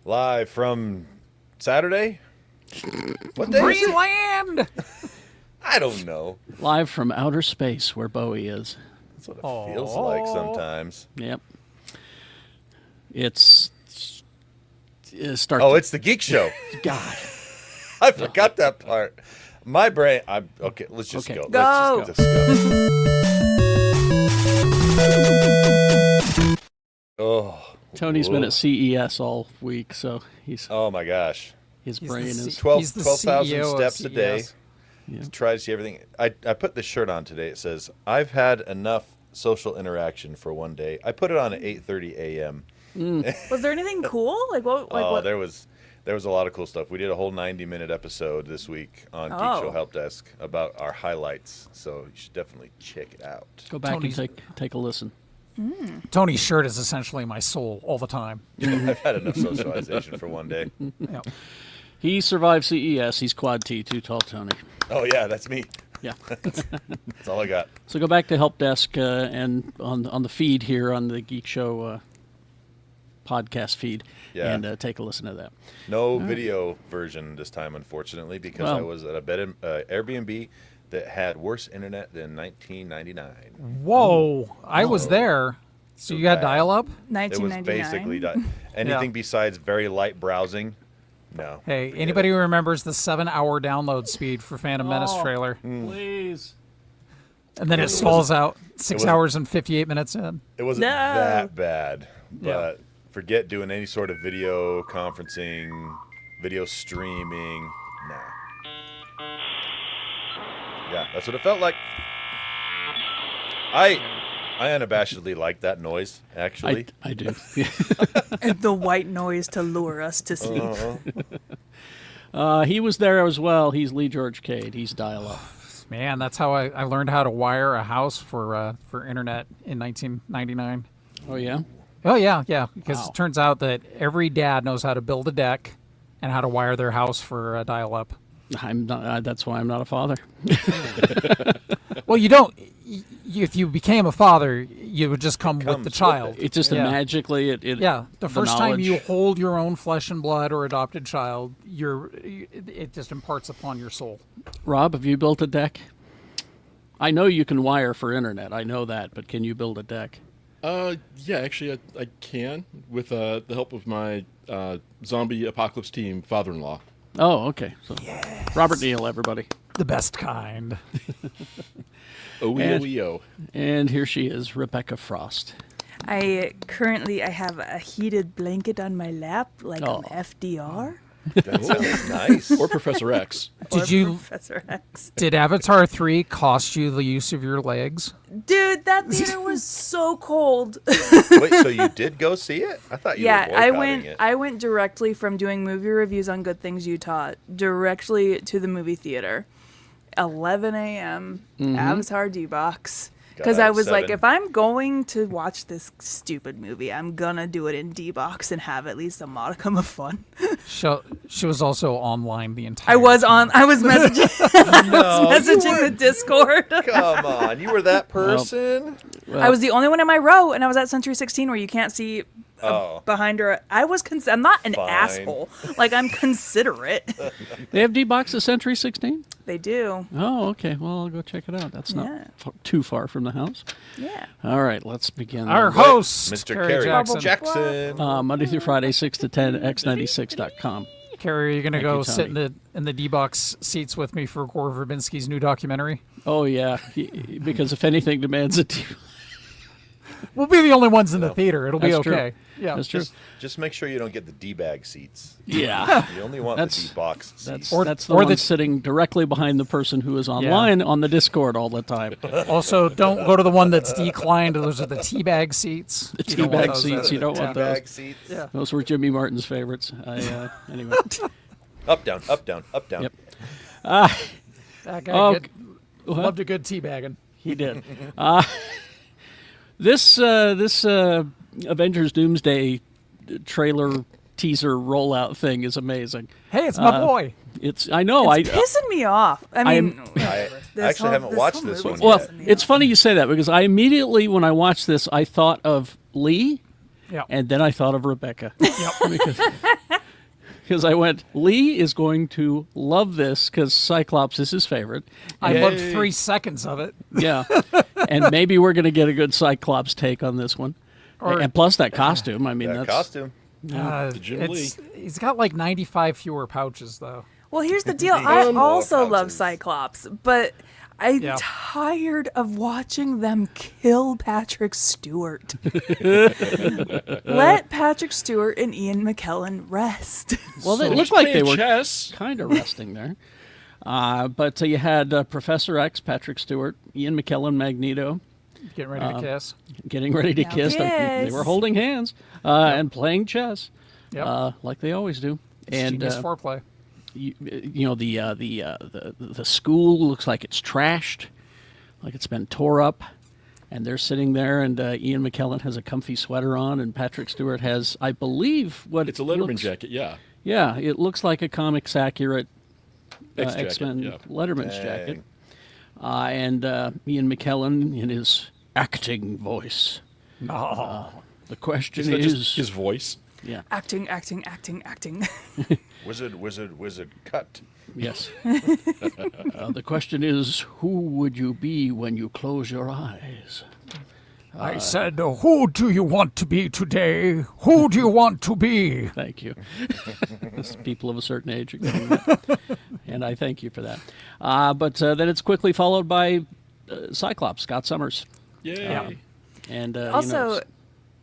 Live from Saturday? What day is it? Greenland! I don't know. Live from outer space where Bowie is. That's what it feels like sometimes. Yep. It's It's the Geek Show. God. I forgot that part. My brain. Okay, let's just go. Go. Let's just go. Oh. Tony's been at CES all week, so Oh my gosh. his brain is 12,000 CEO of steps a day. CES. Yeah. Try to see everything. I put this shirt on today. It says, "I've had enough social interaction for one day." I put it on at 8:30 a.m. Was there anything cool? Like what? Like what? There was a lot of cool stuff. We did a whole 90-minute episode this week on Geekshow Help Desk about our highlights. So you should definitely check it out. go back Tony's- and take a listen. Tony's shirt is essentially my soul all the time. I've had enough socialization for one day. Yeah. He survived CES. He's quad T, too tall Tony. Oh yeah, that's me. Yeah. That's all I got. So go back to Help Desk and on the feed here on the Geek Show podcast feed and take a listen to that. No video version this time, unfortunately, because I Well- was at a bed Airbnb that had worse internet than 1999. Whoa, I was there. So you had bad. dial-up? It was 1999. basically anything besides very light browsing. No. Hey, Forget anybody it. who remembers the 7-hour download speed for Phantom Menace trailer? Please. And then it stalls out 6 wasn't- hours and 58 minutes in. It wasn't No. that bad, but Yeah. forget doing any sort of video conferencing, video streaming. Nah. Yeah, that's what it felt like. I unabashedly like that noise, actually. I do. And the white noise to lure us to sleep. He was there as well. He's Lee George Cade. He's dial-up. Man, that's how I learned how to wire a house for internet in 1999. Oh, yeah? Oh, yeah, because Wow. it turns out that every dad knows how to build a deck and how to wire their house for dial-up. I'm not. That's why I'm not a father. Well, you don't. If you became a father, you would just come with comes the with child. It just Yeah. magically. Yeah, the first time knowledge. you hold your own flesh and blood or adopted child, it just imparts upon your soul. Rob, have you built a deck? I know you can wire for internet. I know that, but can you build a deck? Yeah, actually, I can with the help of my zombie apocalypse team father-in-law. Oh, okay. So, Robert Neal, everybody. The best kind. OEO. And here she is, Rebecca Frost. I have a heated blanket on my lap, like Oh. I'm FDR That sounds nice. Or Professor X. or Did you? Professor X. Did Avatar 3 cost you the use of your legs? Dude, that theater was so cold. Wait, so you did go see it? I thought you were Yeah, boycotting it. I went directly from doing movie reviews on Good Things Utah directly to the movie theater. 11 a.m. Avatar D-Box. Because Got out I at was like, 7. if I'm going to watch this stupid movie, I'm gonna do it in D-Box and have at least a modicum of fun. She was also online the entire I was messaging, No, messaging the Discord. Come on, you were that person? I was the only one in my row, and I was at Century 16 where you can't see behind her. I was I'm not an Fine. asshole. Like, I'm considerate. They have D-Box at Century 16? They do. Oh, okay. Well, I'll go check it out. That's not Yeah. too far from the house. Yeah. All right, let's begin. Our then. host, Mr. Carrie Carrie Jackson. Monday through Friday, 6 to 10, x96.com. Carrie, are you going to Thank go you, sit Tony. in the D-Box seats with me for Gore Verbinski's new documentary? Oh, yeah. Because if anything demands a We'll be the only ones in the theater. It'll be That's true. okay. Yeah. That's true. Just make sure you don't get the D-bag seats. Yeah. You only want That's- the D-box seats. That's the or one the- sitting directly behind the person who is online on the Discord all the time. Also, don't go to the one that's declined. Those are the teabag seats. The You don't want teabag those seats, either. you don't want those. D-bag seats. Yeah. Those were Jimmy Martin's favorites. Anyway. Up, down, up, down, up, down. Yep. That guy Oh, loved a good teabagging. He did. This Avengers Doomsday trailer teaser rollout thing is amazing. Hey, it's my boy. I know. It's pissing me off. I mean, I this actually whole- haven't this watched whole this movie's one Well, yet. pissing me it's off. funny you say that because I immediately, when I watched this, I thought of Lee, Yeah. and then I thought of Rebecca. Yep. Because because I went, Lee is going to love this because Cyclops is his favorite. I loved 3 seconds of it. Yeah. And maybe we're going to get a good Cyclops take on this one. And plus that costume. I mean, That that's costume. Jim Lee. He's got like 95 fewer pouches, though. Well, here's the deal. I also love pouches. Cyclops, but I'm tired of watching them kill Patrick Stewart. Let Patrick Stewart and Ian McKellen rest. well, they So looked he's like they playing were chess. kind of resting there. But you had Professor X, Patrick Stewart, Ian McKellen, Magneto, Getting ready to kiss. getting ready to kiss. They Kiss. were holding hands and playing chess, Yep. like they always do. It's And genius foreplay. you know the school looks like it's trashed, like it's been tore up, and they're sitting there, and Ian McKellen has a comfy sweater on, and Patrick Stewart has, I believe, what It's a Letterman looks, jacket, yeah. Yeah, it looks like a comics accurate X-jacket, X-Men yeah. Letterman's Dang. jacket, and Ian McKellen in his acting voice. The question Is that is, just his voice? yeah, Acting. Wizard, cut. yes. The question is, who would you be when you close your eyes? I said, who do you want to be today? Who do you want to be? Thank you. It's people of a certain age are getting that. And I thank you for that. But then it's quickly followed by Cyclops, Scott Summers. Yay. And Also,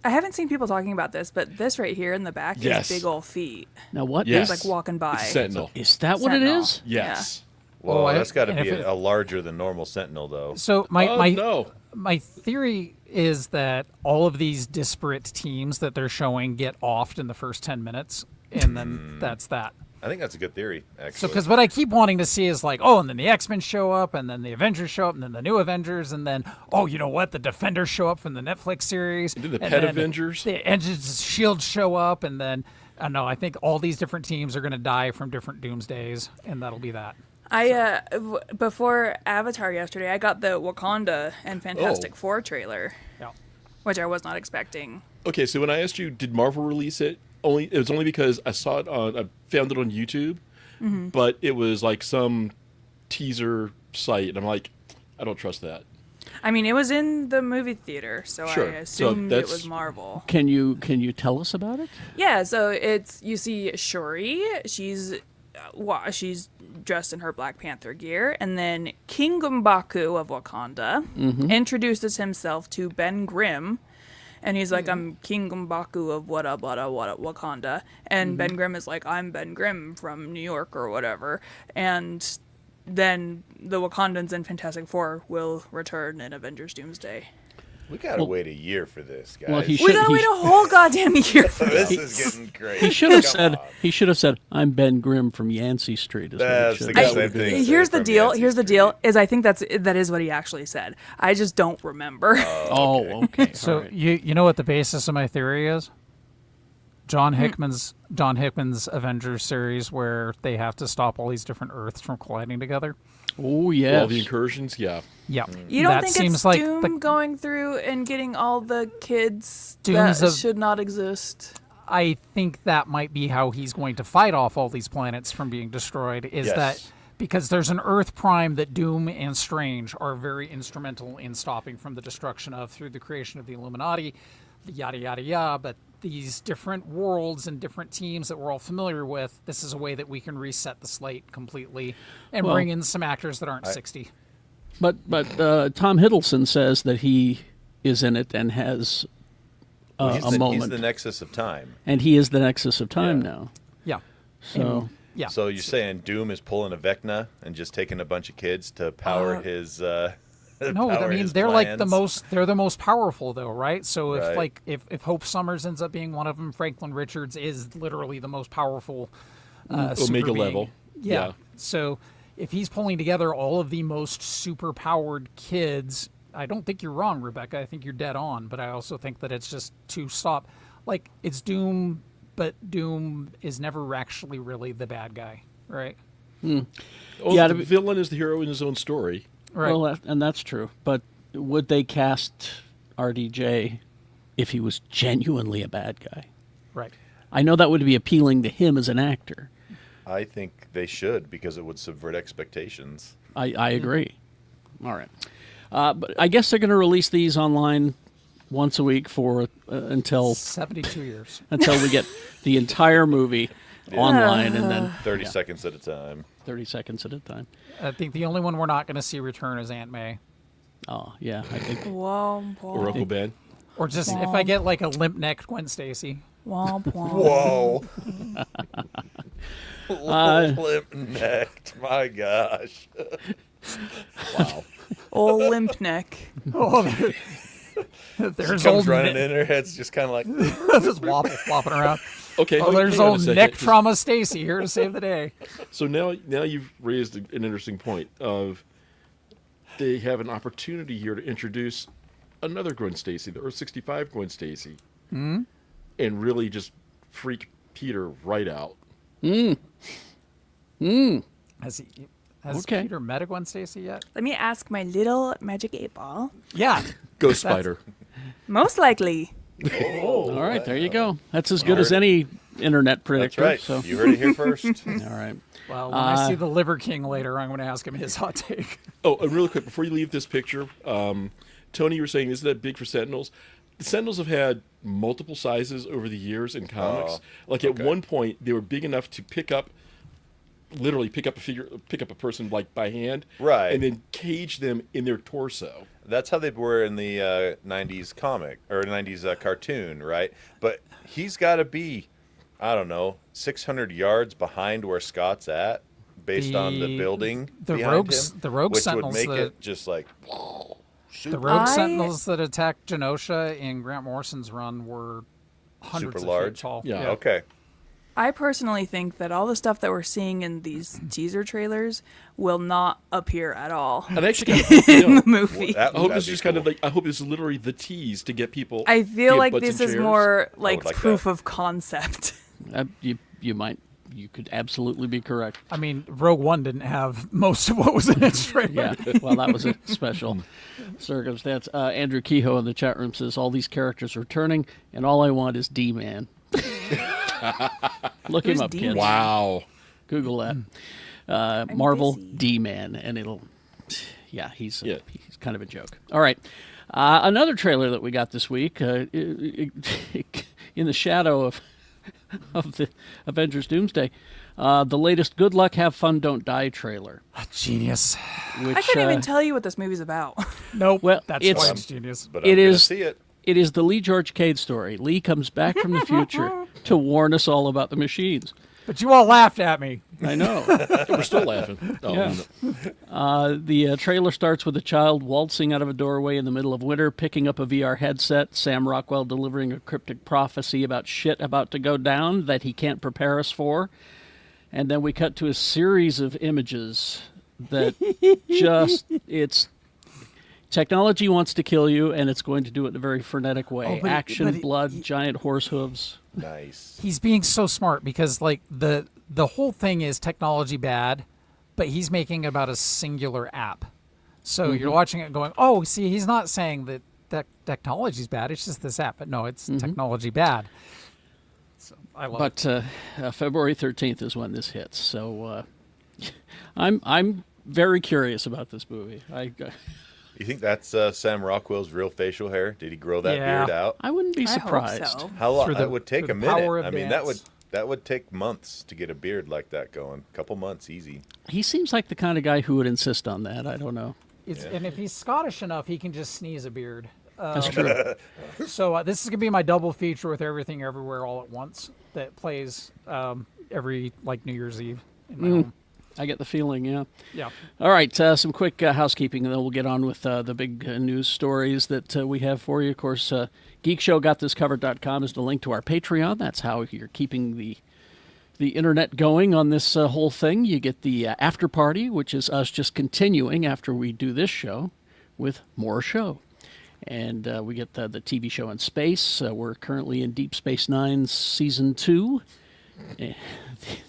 I haven't seen people talking about this, but this right here in the back Yes. is big old feet. now what is Yes. Like walking by. It's a Sentinel. is that what it Sentinel. is? Yes. Well, Oh, that's got to and be if it- a larger than normal Sentinel, though. So No. my theory is that all of these disparate teams that they're showing get offed in the first 10 minutes, and then that's that. I think that's a good theory, So, actually. because what I keep wanting to see is like, oh, and then the X-Men show up, and then the Avengers show up, and then the new Avengers, and then, oh, you know what? The Defenders show up from the Netflix series. And then the and Pet then Avengers. The Agents of S.H.I.E.L.D. show up, and then, I don't know, I think all these different teams are going to die from different doomsdays, and that'll be that. Before Avatar yesterday, I got the Wakanda and Fantastic Four trailer, Yeah. which I was not expecting. Okay, so when I asked you, did Marvel release it? It was only because I saw it I found it on YouTube, but it was like some teaser site, and I'm like, I don't trust that. I mean, it was in the movie theater, so Sure. I So assumed it that's- was Marvel. Can you tell us about it? Yeah, so you see Shuri, she's dressed in her Black Panther gear, and then King M'Baku of Wakanda introduces himself to Ben Grimm, and he's like, I'm King M'Baku of what Wakanda, and Ben Grimm is like, I'm Ben Grimm from New York or whatever, and then the Wakandans and Fantastic Four will return in Avengers Doomsday. We got to wait a year for this, guys. Well, he We should. gotta wait a whole goddamn year for this this. is getting great. He should have Come said. on. He should have said, "I'm Ben Grimm from Yancey Street." Is what he That's should the have same said. thing. Here's the from deal. Yancey Here's the Street. deal. Is I think that is what he actually said. I just don't remember. Oh, okay. So All right. you know what the basis of my theory is? John Hickman's Avengers series, where they have to stop all these different Earths from colliding together. Oh yes. All the incursions, yeah. Yeah, You don't that think seems it's like Doom the, going through and getting all the kids Dooms that of- should not exist? I think that might be how he's going to fight off all these planets from being destroyed. Is Yes. that because there's an Earth prime that Doom and Strange are very instrumental in stopping from the destruction of through the creation of the Illuminati, yada yada yada. But these different worlds and different teams that we're all familiar with, this is a way that we can reset the slate completely and Well- bring in some actors that aren't 60. But Tom Hiddleston says that he is in it and has Well, he's a the, moment, He's the nexus of time. and he is the nexus of time Yeah. now. Yeah. So Yeah. So you're saying Doom is pulling a Vecna and just taking a bunch of kids to power his? No, power I mean his they're like the plans? they're the most powerful though, right? So if Right. if Hope Summers ends up being one of them, Franklin Richards is literally the most powerful Omega super being. level. Yeah. Yeah. So if he's pulling together all of the most super powered kids, I don't think you're wrong, Rebecca. I think you're dead on, but I also think that it's just to stop like it's Doom, but Doom is never actually really the bad guy, right? Oh, Yeah, the to be- villain is the hero in his own story. Right. well, and that's true. But would they cast RDJ if he was genuinely a bad guy? Right. I know that would be appealing to him as an actor. I think they should, because it would subvert expectations. I agree. All right. But I guess they're going to release these online once a week for until 72 years. until we get the entire movie online, and then 30 seconds at a time. 30 seconds at a time. I think the only one we're not going to see return is Aunt May. Oh, yeah. I think Womp womp. Or Uncle Ben. Or just if I get like a limp-necked Gwen Stacy. Womp womp. Whoa. Limp-necked. My gosh. Wow. Old limp neck. Oh, She there's comes old running in, her head's just kind of like, just flopping around. Okay. Oh, there's hang on a old second. neck trauma Stacy here to save the day. So now you've raised an interesting point of they have an opportunity here to introduce another Gwen Stacy, the Earth 65 Gwen Stacy, and really just freak Peter right out. Has Okay. Peter met a Gwen Stacy yet? Let me ask my little magic 8-ball. Yeah. Ghost Spider. Most likely. All right, there you go. That's as good as any internet that's predictor. right. So. You heard it here first. All right. Well, when I see the Liver King later, I'm going to ask him his hot take. Oh, and really quick, before you leave this picture, Tony, you were saying, isn't that big for Sentinels? The Sentinels have had multiple sizes over the years in comics. Like at one point, they were big enough to literally pick up a person like by hand, Right. and then cage them in their torso. That's how they were in the 90s comic, or 90s cartoon, right? But he's got to be, I don't know, 600 yards behind where Scott's at, based on the building behind him, the rogue which sentinels would make that, it just like the rogue sentinels that attacked Genosha in Grant Morrison's run were hundreds super of large. feet tall. Yeah. Okay. I personally think that all the stuff that we're seeing in these teaser trailers will not appear at all And actually, in the movie. Well, I hope that'd this is be just kind of cool. like, I hope this is literally the tease to get people. I feel get like butts this in is chairs. more like like proof that. of concept. You could absolutely be correct. I mean, Rogue One didn't have most of what was in its trailer. Yeah, well, that was a special circumstance. Andrew Kehoe in the chat room says, all these characters are returning, and all I want is D-Man. Look Who's him up, D-Man? kids. Wow. Google that. Marvel busy. D-Man, and it'll... Yeah, he's Yeah. he's kind of a joke. All right. Another trailer that we got this week, in the shadow of the Avengers Doomsday, the latest Good Luck, Have Fun, Don't Die trailer. Genius. Which, I can't even tell you what this movie's about. Nope. Well, that's it's- why it's genius. But It I'm gonna is- see it. It is the Lee George Cade story. Lee comes back from the future to warn us all about the machines. But you all laughed at me. I know. We're still laughing. Oh, Yeah. no. The trailer starts with a child waltzing out of a doorway in the middle of winter, picking up a VR headset, Sam Rockwell delivering a cryptic prophecy about shit about to go down that he can't prepare us for. And then we cut to a series of images that it's technology wants to kill you, and it's going to do it in a very frenetic way. Oh, but Action, blood, giant horse hooves. Nice. He's being so smart because, like, the whole thing is technology bad, but he's making it about a singular app. So you're watching it going, oh, see, he's not saying that technology's bad. It's just this app. But no, it's technology bad. So I love it. But February 13th is when this hits. So I'm very curious about this movie. You think that's Sam Rockwell's real facial hair? Did he grow that Yeah. beard out? I wouldn't be I hope surprised. so. How long? Through the- It would take through a the power minute. of I mean, dance. that would take months to get a beard like that going. A couple months, easy. He seems like the kind of guy who would insist on that. I don't know. And if he's Scottish enough, he can just sneeze a beard. That's true. So this is gonna be my double feature with Everything Everywhere All at Once that plays every New Year's Eve in my home. I get the feeling, yeah. Yeah. All right, some quick housekeeping, and then we'll get on with the big news stories that we have for you. Of course, GeekShowGotThisCovered.com is the link to our Patreon. That's how you're keeping the internet going on this whole thing. You get the after party, which is us just continuing after we do this show with more show. And we get the TV show in space. We're currently in Deep Space Nine's Season 2.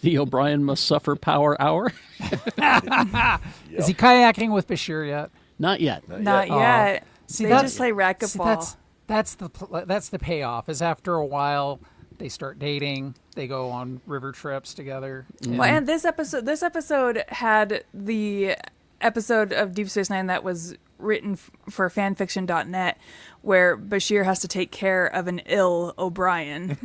The O'Brien Must Suffer Power Hour. Is he kayaking with Bashir yet? Not yet. Not yet. See, They that's- just play racquetball. That's the payoff. Is after a while, They start dating. They go on river trips together. Well, and this episode had the episode of Deep Space Nine that was written for fanfiction.net, where Bashir has to take care of an ill O'Brien.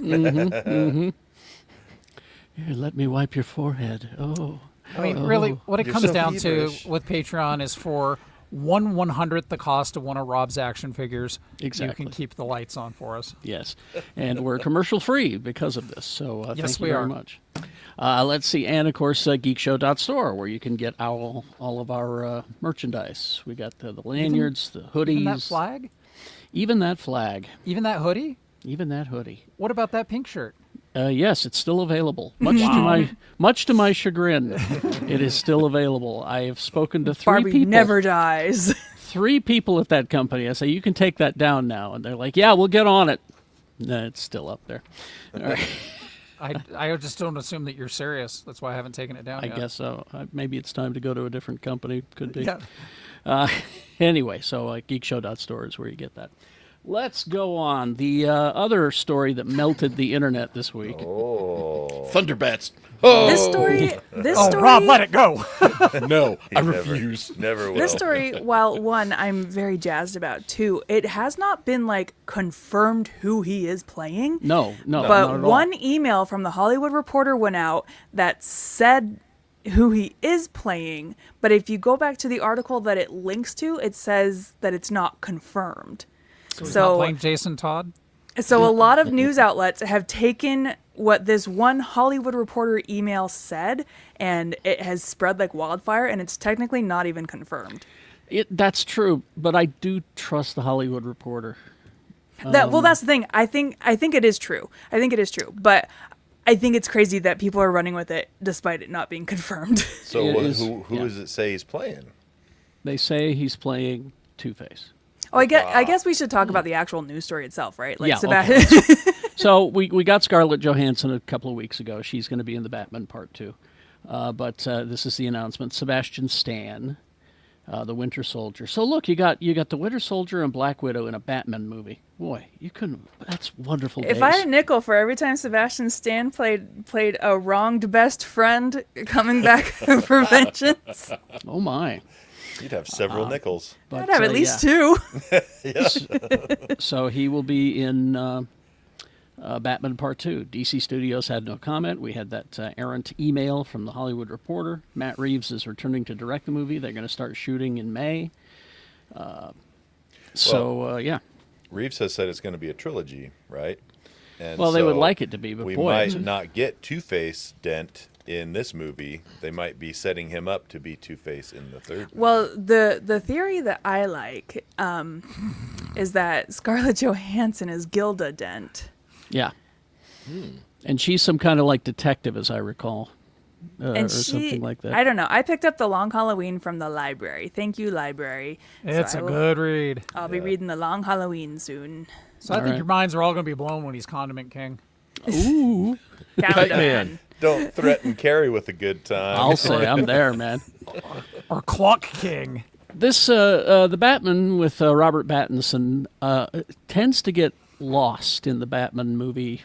Here, let me wipe your forehead. Oh. I mean, really, what it You're comes so down feverish. to with Patreon is for 1/100th the cost of one of Rob's action figures. Exactly. You can keep the lights on for us. Yes, and we're commercial free because of this. So Yes, thank you we very are. much. Let's see, and of course, Geekshow.store, where you can get all of our merchandise. We got the lanyards, the hoodies, Even that flag? even that flag, Even that hoodie? even that hoodie. What about that pink shirt? Yes, it's still available. Much to my chagrin, it is still available. I have spoken to three Barbie people. never dies. 3 people at that company. I say, you can take that down now. And they're like, yeah, we'll get on it. No, it's still up there. All right. I just don't assume that you're serious. That's why I haven't taken it down I yet. guess so. Maybe it's time to go to a different company. Could be. Yeah. Anyway, so geekshow.store is where you get that. Let's go on. The other story that melted the internet this week. Oh, Thunderbats. This story, Rob, let it go. No, I never- refuse. Never will. this story, while one I'm very jazzed about, two, it has not been confirmed who he is playing. No, not But at all. one email from the Hollywood Reporter went out that said who he is playing, but if you go back to the article that it links to, it says that it's not confirmed. Not So, playing Jason Todd? so a lot of news outlets have taken what this one Hollywood Reporter email said, and it has spread like wildfire, and it's technically not even confirmed. That's true, but I do trust the Hollywood Reporter. Well, that's the thing. I think it is true. I think it is true, but I think it's crazy that people are running with it despite it not being confirmed. So It what, is- who yeah. does it say he's playing? They say he's playing Two-Face. Oh, I guess we should talk about the actual news story itself, right? Yeah, Sebastian. So we got Scarlett Johansson a couple of weeks ago. She's going to be in the Batman Part 2. But this is the announcement. Sebastian Stan, the Winter Soldier. So look, you got the Winter Soldier and Black Widow in a Batman movie. Boy, you couldn't. That's wonderful. If I had a nickel for every time Sebastian Stan played a wronged best friend coming back for vengeance, Oh my. You'd have several nickels. But, I'd have at least yeah. 2. So he will be in Batman Part 2. DC Studios had no comment. We had that errant email from the Hollywood Reporter. Matt Reeves is returning to direct the movie. They're going to start shooting in May. Yeah. Reeves has said it's going to be a trilogy, right? And Well, they would so like it to be, but we boy, might it's- not get Two-Face Dent in this movie. They might be setting him up to be Two-Face in the third movie. Well, the theory that I like is that Scarlett Johansson is Gilda Dent. yeah. And she's some kind of detective, as I recall, And or something like that. I don't know. I picked up The Long Halloween from the library. Thank you, library. It's So a I will- good read. I'll be reading The Long Halloween soon. So I think right. your minds are all going to be blown when he's Condiment King. Ooh, Countdown. Man. Don't threaten Carrie with a good time. I'll say I'm there, man. Or Clock King. This the Batman with Robert Pattinson tends to get lost in the Batman movie,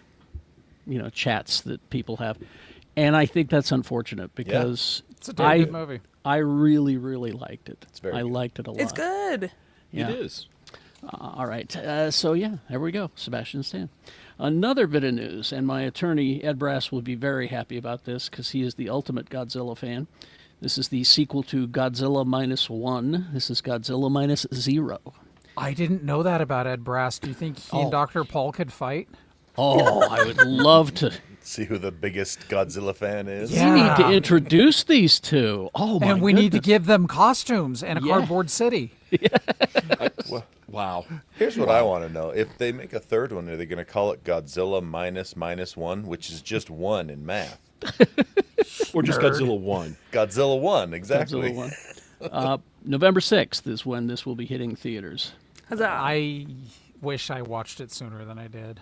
chats that people have, and I think that's unfortunate because It's a damn good movie. I really, really liked it. very I good. liked it a lot. It's good. Yeah. It is. All right. So yeah, there we go. Sebastian Stan. Another bit of news, and my attorney Ed Brass will be very happy about this because he is the ultimate Godzilla fan. This is the sequel to Godzilla -1. This is Godzilla -0. I didn't know that about Ed Brass. Do you think he and Dr. Paul could fight? Oh, I would love to. See who the biggest Godzilla fan is. Yeah. We need to introduce these two. Oh my And we need to goodness. give them costumes and a Yeah. cardboard city. Wow. Here's what I want to know. If they make a third one, are they going to call it Godzilla -1, which is just 1 in math? Or just Godzilla 1. Godzilla 1, exactly. Godzilla 1. November 6th is when this will be hitting theaters. Huzzah. I wish I watched it sooner than I did.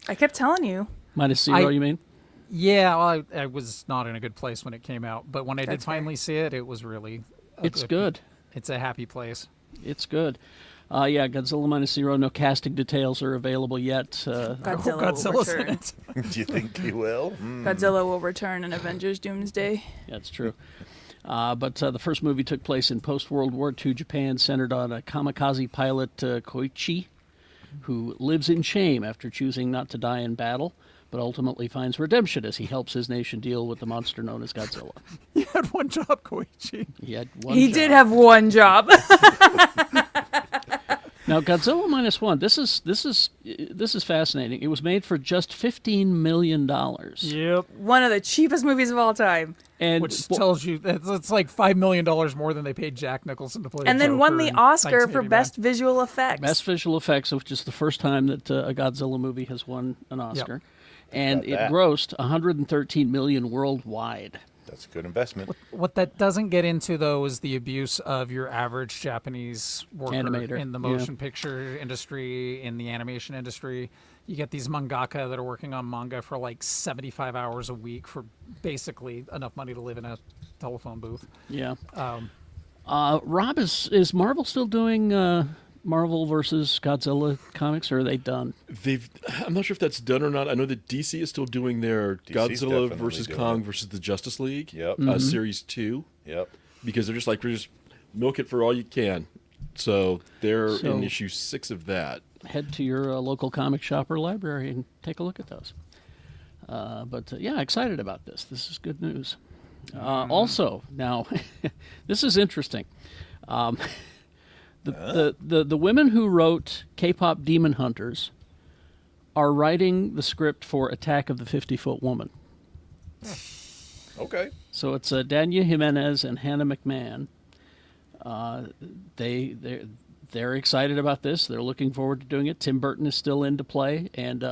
I kept telling you. -0, you mean? Yeah, well, I was not in a good place when it came out, but when I did That's fair. finally see it, it was really It's good. It's a happy place. It's good. Yeah, Godzilla Minus Zero. No casting details are available yet. I hope Godzilla will Godzilla's in return. it. Do you think he will? Godzilla will return in Avengers Doomsday. That's true. But the first movie took place in post-World War II Japan, centered on a kamikaze pilot, Koichi, who lives in shame after choosing not to die in battle, but ultimately finds redemption as he helps his nation deal with the monster known as Godzilla. He had one job, Koichi. He had one He job. did have one job. Now, Godzilla Minus One. This is fascinating. It was made for just $15 million. Yep. One of the cheapest movies of all time. And Which tells you that it's like $5 million more than they paid Jack Nicholson to play. And then Joker won the in Oscar for 1989. Best Visual Effects. Best visual effects, which is the first time that a Godzilla movie has won an Oscar. And About it that. grossed $113 million worldwide. That's a good investment. What that doesn't get into, though, is the abuse of your average Japanese worker Animator, in the motion picture industry, in the animation industry. You get these mangaka that are working on manga for like 75 hours a week for basically enough money to live in a telephone booth. Yeah. Rob, is Marvel still doing Marvel versus Godzilla comics, or are they done? I'm not sure if that's done or not. I know that DC is still doing their DC's Godzilla definitely versus doing Kong it. versus the Justice League. Yep. Series 2. Yep. Because they're just like, we're just milk it for all you can. So they're So- in issue 6 of that. Head to your local comic shop or library and take a look at those. Yeah, excited about this. This is good news. Also, now, this is interesting. The women who wrote K-pop Demon Hunters are writing the script for Attack of the 50-Foot Woman. Okay. So it's Dania Jimenez and Hannah McMahon. They're excited about this. They're looking forward to doing it. Tim Burton is still into play, and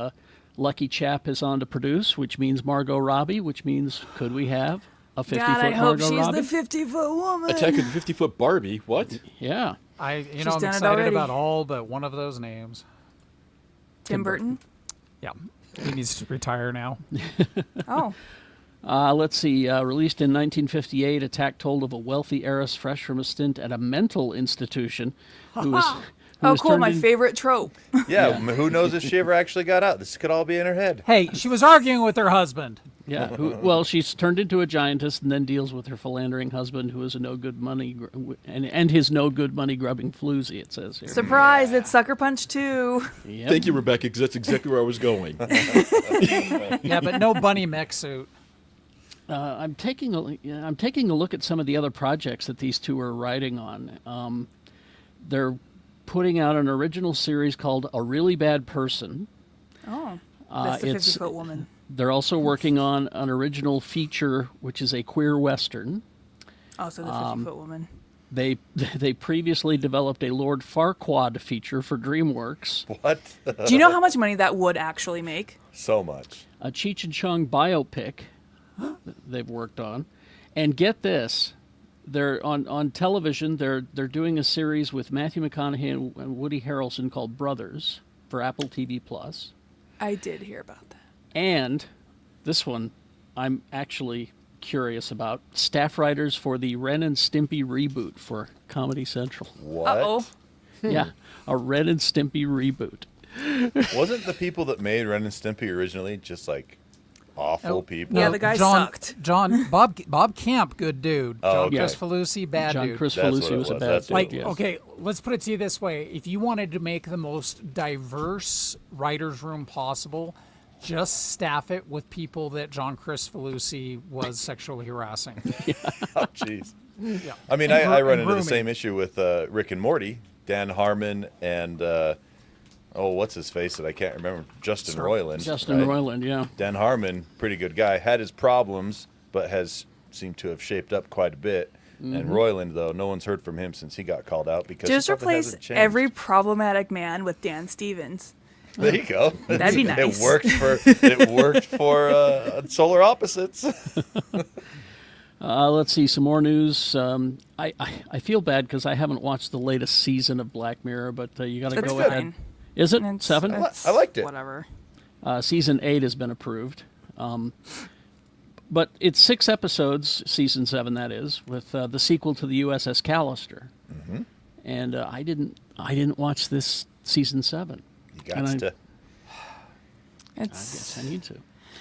Lucky Chap is on to produce, which means Margot Robbie, which means could we have a 50-foot God, I hope Margot she's Robbie? the 50-foot woman. Attack of the 50-Foot Barbie. What? Yeah. I'm done it excited already. about all but one of those names. Tim Burton. Yeah, he needs to retire now. Oh, Let's see. Released in 1958, Attack told of a wealthy heiress fresh from a stint at a mental institution who was. oh, cool! My favorite trope. Yeah, who knows if she ever actually got out? This could all be in her head. Hey, she was arguing with her husband. Yeah. Well, she's turned into a giantess and then deals with her philandering husband, who is a no good money and his no good money grubbing floozy. It says here. Surprise! It's Sucker Punch 2. Yep. Thank you, Rebecca, because that's exactly where I was going. Yeah, but no bunny mech suit. I'm taking a look at some of the other projects that these two are writing on. They're putting out an original series called A Really Bad Person. Oh, that's the it's- 50-foot woman. They're also working on an original feature, which is a queer western. Also the 50-foot woman. They previously developed a Lord Farquaad feature for DreamWorks, What? Do you know how much money that would actually make? So much. a Cheech and Chong biopic that they've worked on, and get this, they're on television. They're doing a series with Matthew McConaughey and Woody Harrelson called Brothers for Apple TV Plus. I did hear about that. And this one, I'm actually curious about. Staff writers for the Ren and Stimpy reboot for Comedy Central. What? Uh-oh. Yeah, a Ren and Stimpy reboot. Wasn't the people that made Ren and Stimpy originally just like awful people? Yeah, the guy sucked. Bob Camp, good dude. Oh, John okay. Chris Falusi, bad John dude. Chris That's what Falusi it was a was. bad That's dude. what Like, it was. okay, let's put it to you this way. If you wanted to make the most diverse writer's room possible, just staff it with people that John Chris Falusi was sexually harassing. Oh, jeez. Yeah. I mean, And I run and into the grooming. same issue with Rick and Morty, Dan Harmon, and what's his face that I can't remember, Justin Roiland. Justin right? Roiland, yeah. Dan Harmon, pretty good guy, had his problems, but has seemed to have shaped up quite a bit. And Roiland, though, no one's heard from him since he got called out because Just something replace hasn't changed. every problematic man with Dan Stevens. There you go. That'd be nice. It worked for Solar Opposites. Let's see some more news. I feel bad because I haven't watched the latest season of Black Mirror, but you got to That's go fine. ahead. Is it It's- 7? it's I liked it. Whatever. Season 8 has been approved. But it's 6 episodes, season 7 that is, with the sequel to the USS Callister. And I I didn't watch this season 7. You And got I- to. I guess I need to.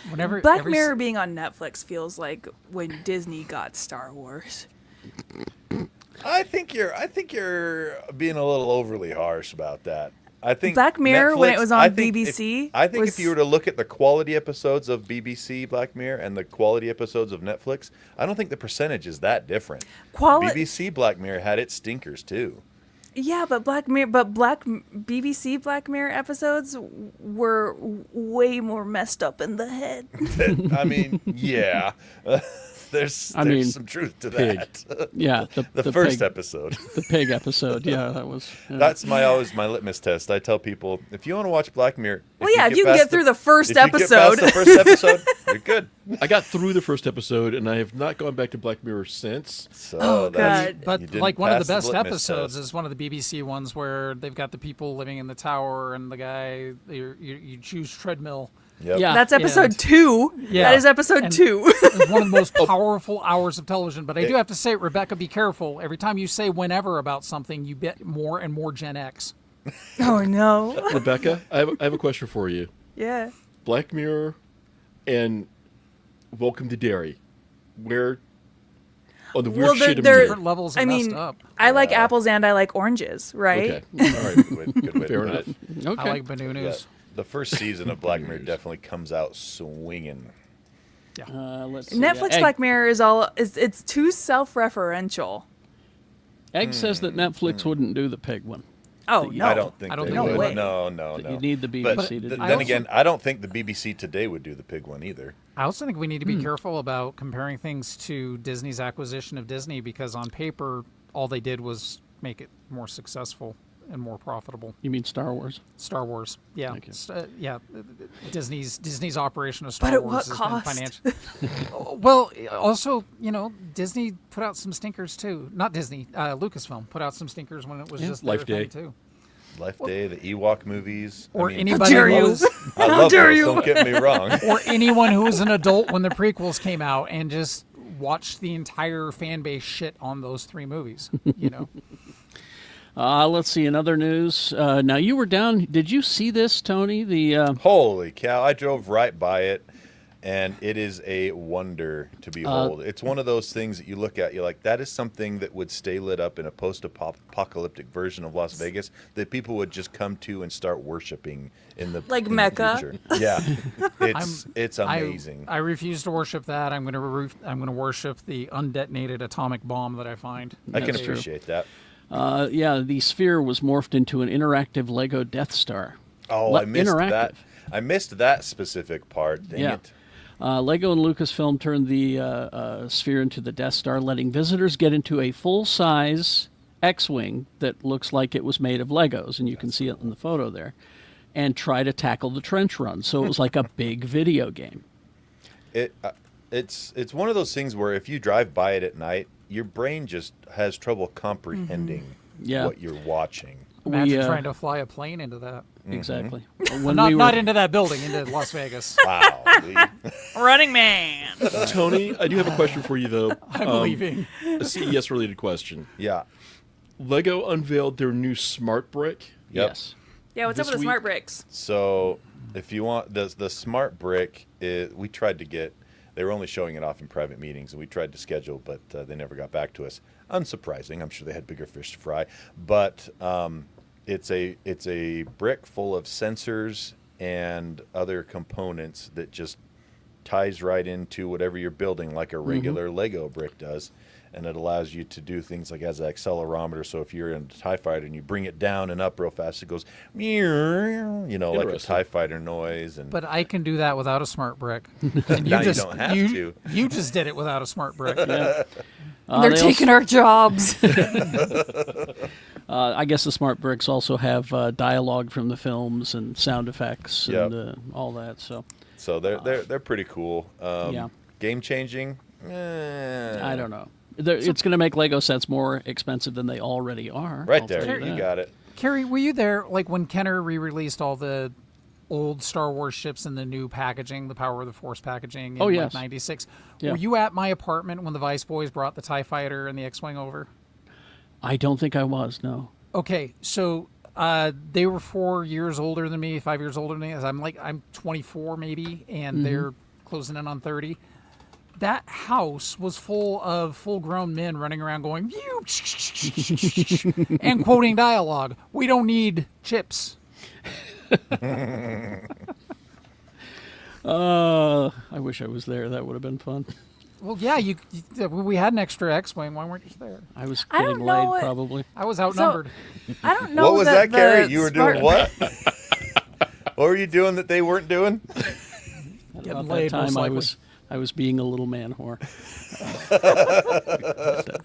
Whenever Black every Mirror being on Netflix feels like when Disney got Star Wars. I think you're being a little overly harsh about that. I think Black Mirror, when it was on I think BBC, if was- you were to look at the quality episodes of BBC Black Mirror and the quality episodes of Netflix, I don't think the percentage is that different. BBC Black Mirror had its stinkers too. Yeah, but BBC Black Mirror episodes were way more messed up in the head. I mean, yeah. There's some truth to pig. that. Yeah, The first pig, episode. the pig episode. Yeah, that was. That's always my litmus test. I tell people, if you want to watch Black Mirror, Well, yeah, if you can past get through the first if you get episode. past the first episode, you're good. I got through the first episode, and I have not gone back to Black Mirror since. So Oh, that's- God. But you didn't like one of pass the best litmus episodes test. is one of the BBC ones where they've got the people living in the tower and the guy you choose treadmill. Yep. Yeah. That's episode And- 2. Yeah. That is episode And- 2. It's one of the most powerful hours of television. But I do have to say, Rebecca, be careful. Every time you say whenever about something, you get more and more Gen X. Oh, no. Rebecca, I have a question for you. Yeah. Black Mirror and Welcome to Derry. Where on the weird Well, shit of they're- Different levels of I messed mean, up. I like apples and I like oranges, right? Okay. All right, good way to Fair put enough. it. Okay. I like Bananas. The first season of Black Mirror definitely comes out swinging. Let's see. Netflix Egg, Black Mirror it's too self-referential. Egg says that Netflix wouldn't do the pig one. Oh, No. no. I don't think I don't they think would. they would. No. That you need the BBC But to do then that. also- again, I don't think the BBC today would do the pig one either. I also think we need to be careful about comparing things to Disney's acquisition of Disney because on paper, all they did was make it more successful and more profitable. You mean Star Wars? Star Wars, yeah, Thank you. Disney's operation of Star But at Wars what has cost? been financial. Well, also, Disney put out some stinkers too. Not Disney, Lucasfilm put out some stinkers when it was just their Life Day. thing too. Life Day, the Ewok movies. Or I mean, anybody dare who you. was, I love dare those, you. don't get me wrong. or anyone who was an adult when the prequels came out and just watched the entire fan base shit on those 3 movies. Let's see, another news. Now, you were down. Did you see this, Tony? The Holy cow, I drove right by it, and it is a wonder to behold. It's one of those things that you look at, you're like, that is something that would stay lit up in a post-apocalyptic version of Las Vegas that people would just come to and start worshiping in the Like in the Mecca? future. Yeah, it's amazing. I refuse to worship that. I'm going to worship the undetonated atomic bomb that I find. I can That's true. appreciate that. the sphere was morphed into an interactive Lego Death Star. Oh, I missed interactive. that. I missed that specific part. Dang Yeah. it. Lego and Lucasfilm turned the sphere into the Death Star, letting visitors get into a full-size X-wing that looks like it was made of Legos, and you can see it in the photo there, and try to tackle the trench run. So it was like a big video game. It's one of those things where if you drive by it at night, your brain just has trouble comprehending Yeah. what you're watching. Imagine We, trying to fly a plane into that. Exactly. Mm-hmm. When Not, we were, not into that building, into Las Vegas. Wow. Running Man. Tony, I do have a question for you though. I'm leaving. A CES related question. Yeah. Lego unveiled their new smart brick. Yep. Yes. Yeah, what's up This with the smart week- bricks? So if you want the smart brick, we tried to get. They were only showing it off in private meetings, and we tried to schedule, but they never got back to us. Unsurprising. I'm sure they had bigger fish to fry. But it's a brick full of sensors and other components that just ties right into whatever you're building, like a regular Lego brick does. And it allows you to do things like as an accelerometer. So if you're in a TIE fighter and you bring it down and up real fast, it goes, like a Interesting. TIE fighter noise. And But I can do that without a smart brick. And Now you don't have to. You just did it without a smart brick. They're they taking our jobs. I guess the smart bricks also have dialogue from the films and sound effects Yep. and all that. So So they're pretty cool. Yeah. Game changing. I don't know. It's going to make Lego sets more expensive than they already are. Right I'll there, tell you that. got it. Carrie, were you there like when Kenner re-released all the old Star Wars ships in the new packaging, the Power of the Force packaging in Oh, yes. like 96? Yeah. Were you at my apartment when the Vice Boys brought the TIE Fighter and the X-Wing over? I don't think I was. No. Okay, so they were 4 years older than me, 5 years older than me. I'm 24 maybe, and they're closing in on 30. That house was full of full-grown men running around going, "You," and quoting dialogue. We don't need chips. I wish I was there. That would have been fun. Well, yeah, we had an extra X-wing. Why weren't you there? I was I don't getting know laid, what- probably. I was outnumbered. I don't know. What was that, Carrie? the You were smart- doing what? What were you doing that they weren't doing? Getting About laid, that time, most I was being a little man whore.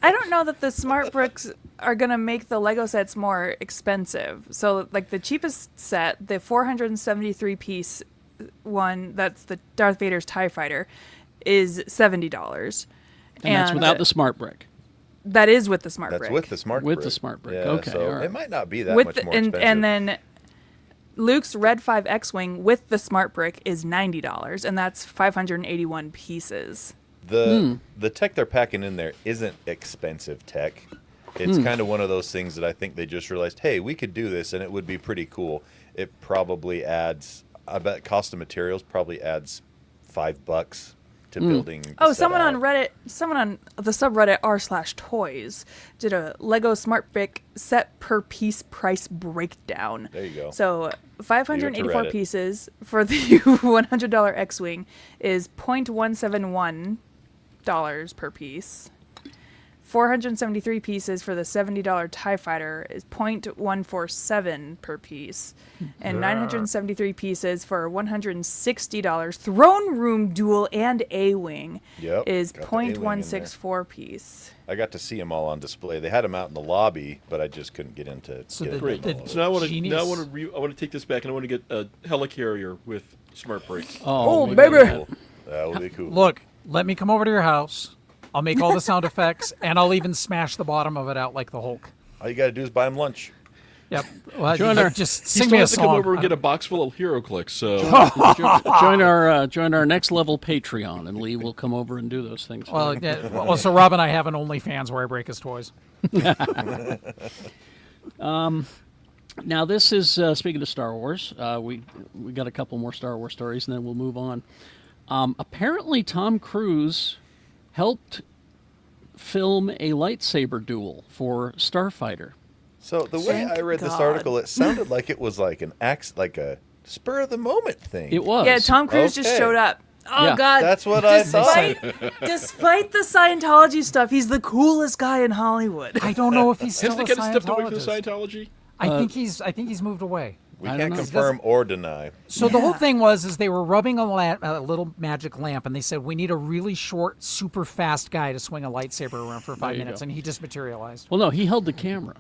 I don't know that the smart bricks are gonna make the Lego sets more expensive. So, like the cheapest set, the 473 piece one, that's the Darth Vader's TIE Fighter, is $70. And that's without the smart brick. That is with the smart That's brick. with the smart With brick. the smart brick. Yeah, Okay, so all right. it might not be that with much the, more and, expensive. and then Luke's Red 5 X-wing with the smart brick is $90, and that's 581 pieces. the tech they're packing in there isn't expensive tech. It's kind of one of those things that I think they just realized, hey, we could do this and it would be pretty cool. It probably adds, I bet cost of materials probably adds $5 to building. the Oh, set someone out. on Reddit, someone on the subreddit r/toys did a Lego smart brick set per piece price breakdown. There you go. So 584 Reddit. pieces for the $100 X-wing is $0.171 per piece. 473 pieces for the $70 TIE Fighter is $0.147 per piece. And 973 pieces for $160 Throne Room Duel and A-Wing Yep, is got the A-Wing in there. $0.164 piece. I got to see them all on display. They had them out in the lobby, but I just couldn't get into. So get the- into all of So now I want to Genius. I want to take this back and I want to get a helicarrier with smart brakes. Oh, it. baby. Cool. That would be cool. Look, let me come over to your house. I'll make all the sound effects, and I'll even smash the bottom of it out like the Hulk. All you got to do is buy them lunch. Yep. Well, Join you our- just He sing still me a has to come song. over and get a box full of hero clicks. So Join our next level Patreon, and Lee will come over and do those things. for Well, you. yeah, well, so Rob and I have an OnlyFans where I break his toys. Now this is speaking of Star Wars. We got a couple more Star Wars stories, and then we'll move on. Apparently, Tom Cruise helped film a lightsaber duel for Starfighter. So the way Thank I read this God. article, it sounded like it was like like a spur of the moment thing. It was. Yeah, Tom Cruise just Okay. showed up. Oh, Yeah. God. That's what I despite, thought. despite the Scientology stuff, he's the coolest guy in Hollywood. I don't know if he's still has the a kid stepped away from the Scientologist. Scientology? I think he's moved away. We I can't don't know. confirm or deny. So the whole Yeah. thing was they were rubbing a little magic lamp, and they said we need a really short, super fast guy to swing a lightsaber around for 5 There you minutes, go. and he just materialized. Well, no, he held the camera.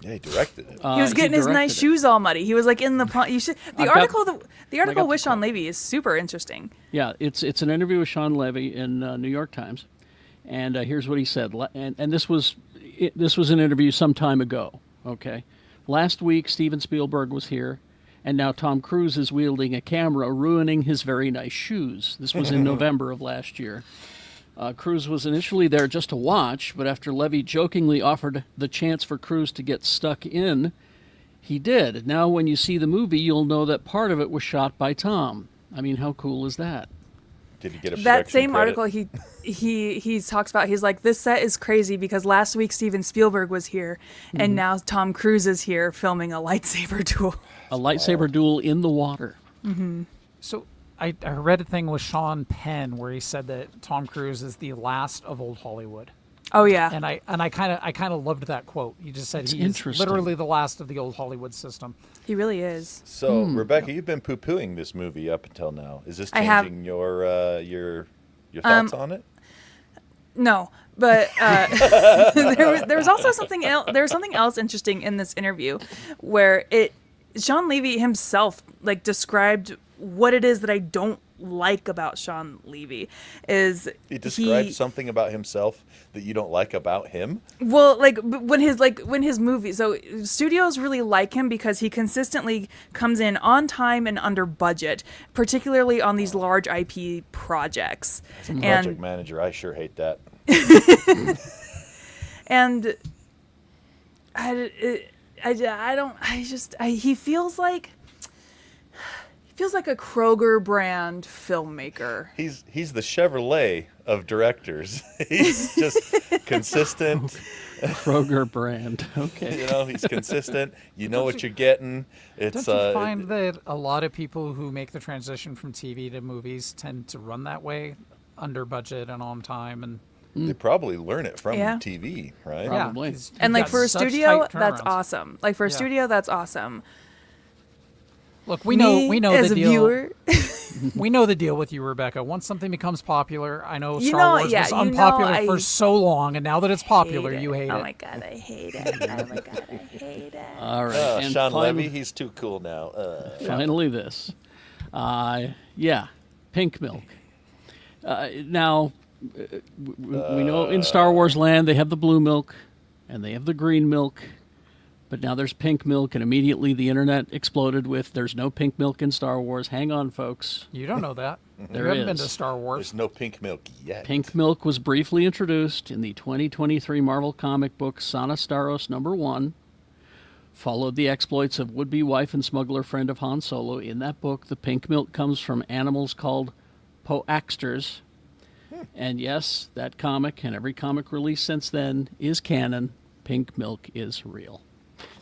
Yeah, he directed it. He was getting his nice directed it. shoes all muddy. He was like in the you should the I've got- article the article the with Sean quote. Levy is super interesting. Yeah, it's an interview with Sean Levy in New York Times, and here's what he said. And this was an interview some time ago. Okay, last week Steven Spielberg was here, and now Tom Cruise is wielding a camera, ruining his very nice shoes. This was in November of last year. Cruise was initially there just to watch, but after Levy jokingly offered the chance for Cruise to get stuck in, he did. Now, when you see the movie, you'll know that part of it was shot by Tom. I mean, how cool is that? Did you get a That production same credit? article he talks about, he's like, this set is crazy because last week Steven Spielberg was here and now Tom Cruise is here filming a lightsaber duel. A lightsaber duel in the water. So I read a thing with Sean Penn where he said that Tom Cruise is the last of old Hollywood, Oh yeah. and I kind of loved that quote. He just said That's he is interesting. literally the last of the old Hollywood system. He really is. So, Rebecca, you've been poo-pooing this movie up until now. Is this I have. changing your thoughts on it? No, but there was also something else. There was something else interesting in this interview, where Sean Levy himself like described what it is that I don't like about Sean Levy is He described something about himself that you don't like about him. Well, like when his movies, so studios really like him because he consistently comes in on time and under budget, particularly on these large IP projects. As a project manager, I sure hate that. And he feels like a Kroger brand filmmaker. He's the Chevrolet of directors. He's just consistent. Kroger brand. Okay. You know, he's consistent. You know what you're getting. It's Don't you find that a lot of people who make the transition from TV to movies tend to run that way, under budget and on time, and they probably learn it from Yeah. TV, right? Probably. yeah, 'cause you've And like got for a such studio, tight that's turnarounds. awesome. Like for a Yeah. studio, that's awesome. Look, we know as the a deal. viewer. We know the deal with you, Rebecca. Once something becomes popular, I know You Star know, Wars yeah, was you know unpopular for I so long, and now that it's popular, you hate Oh it. my god, I hate it. Oh my god, I hate it. All right. And Sean finally, Levy, he's too cool now. finally this. Yeah, pink milk. Now, we know in Star Wars land they have the blue milk and they have the green milk, but now there's pink milk, and immediately the internet exploded with there's no pink milk in Star Wars. Hang on, folks. You don't know that. There you haven't been is. to Star Wars. There's no pink milk yet. Pink milk was briefly introduced in the 2023 Marvel comic book Sana Staros #1. Followed the exploits of would-be wife and smuggler friend of Han Solo. In that book, the pink milk comes from animals called poaxters. And yes, that comic and every comic released since then is canon. Pink milk is real.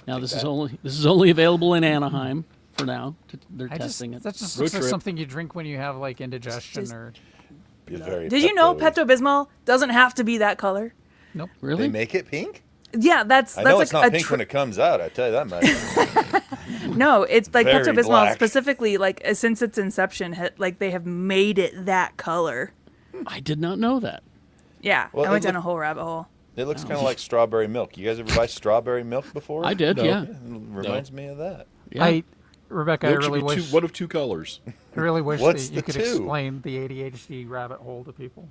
Now this is only available in Anaheim for now. They're testing it. That just Road looks like trip. something you drink when you have like indigestion Just- or. Be very Did you know Pepto- Pepto-Bismol doesn't have to be that color? Nope. Really? They make it pink? Yeah, that's I know like it's not a pink when it comes out. I tell you that much. no. It's like Very Pepto-Bismol black. specifically. Like since its inception, like they have made it that color. I did not know that. Yeah, Well, I went it down look- a whole rabbit hole. It looks kind of like strawberry milk. You guys ever buy strawberry milk before? I did, No. yeah. It reminds me of that. Yeah. Rebecca, I Milk should really be wish. one of two colors. I really wish What's that you the could two? explain the ADHD rabbit hole to people.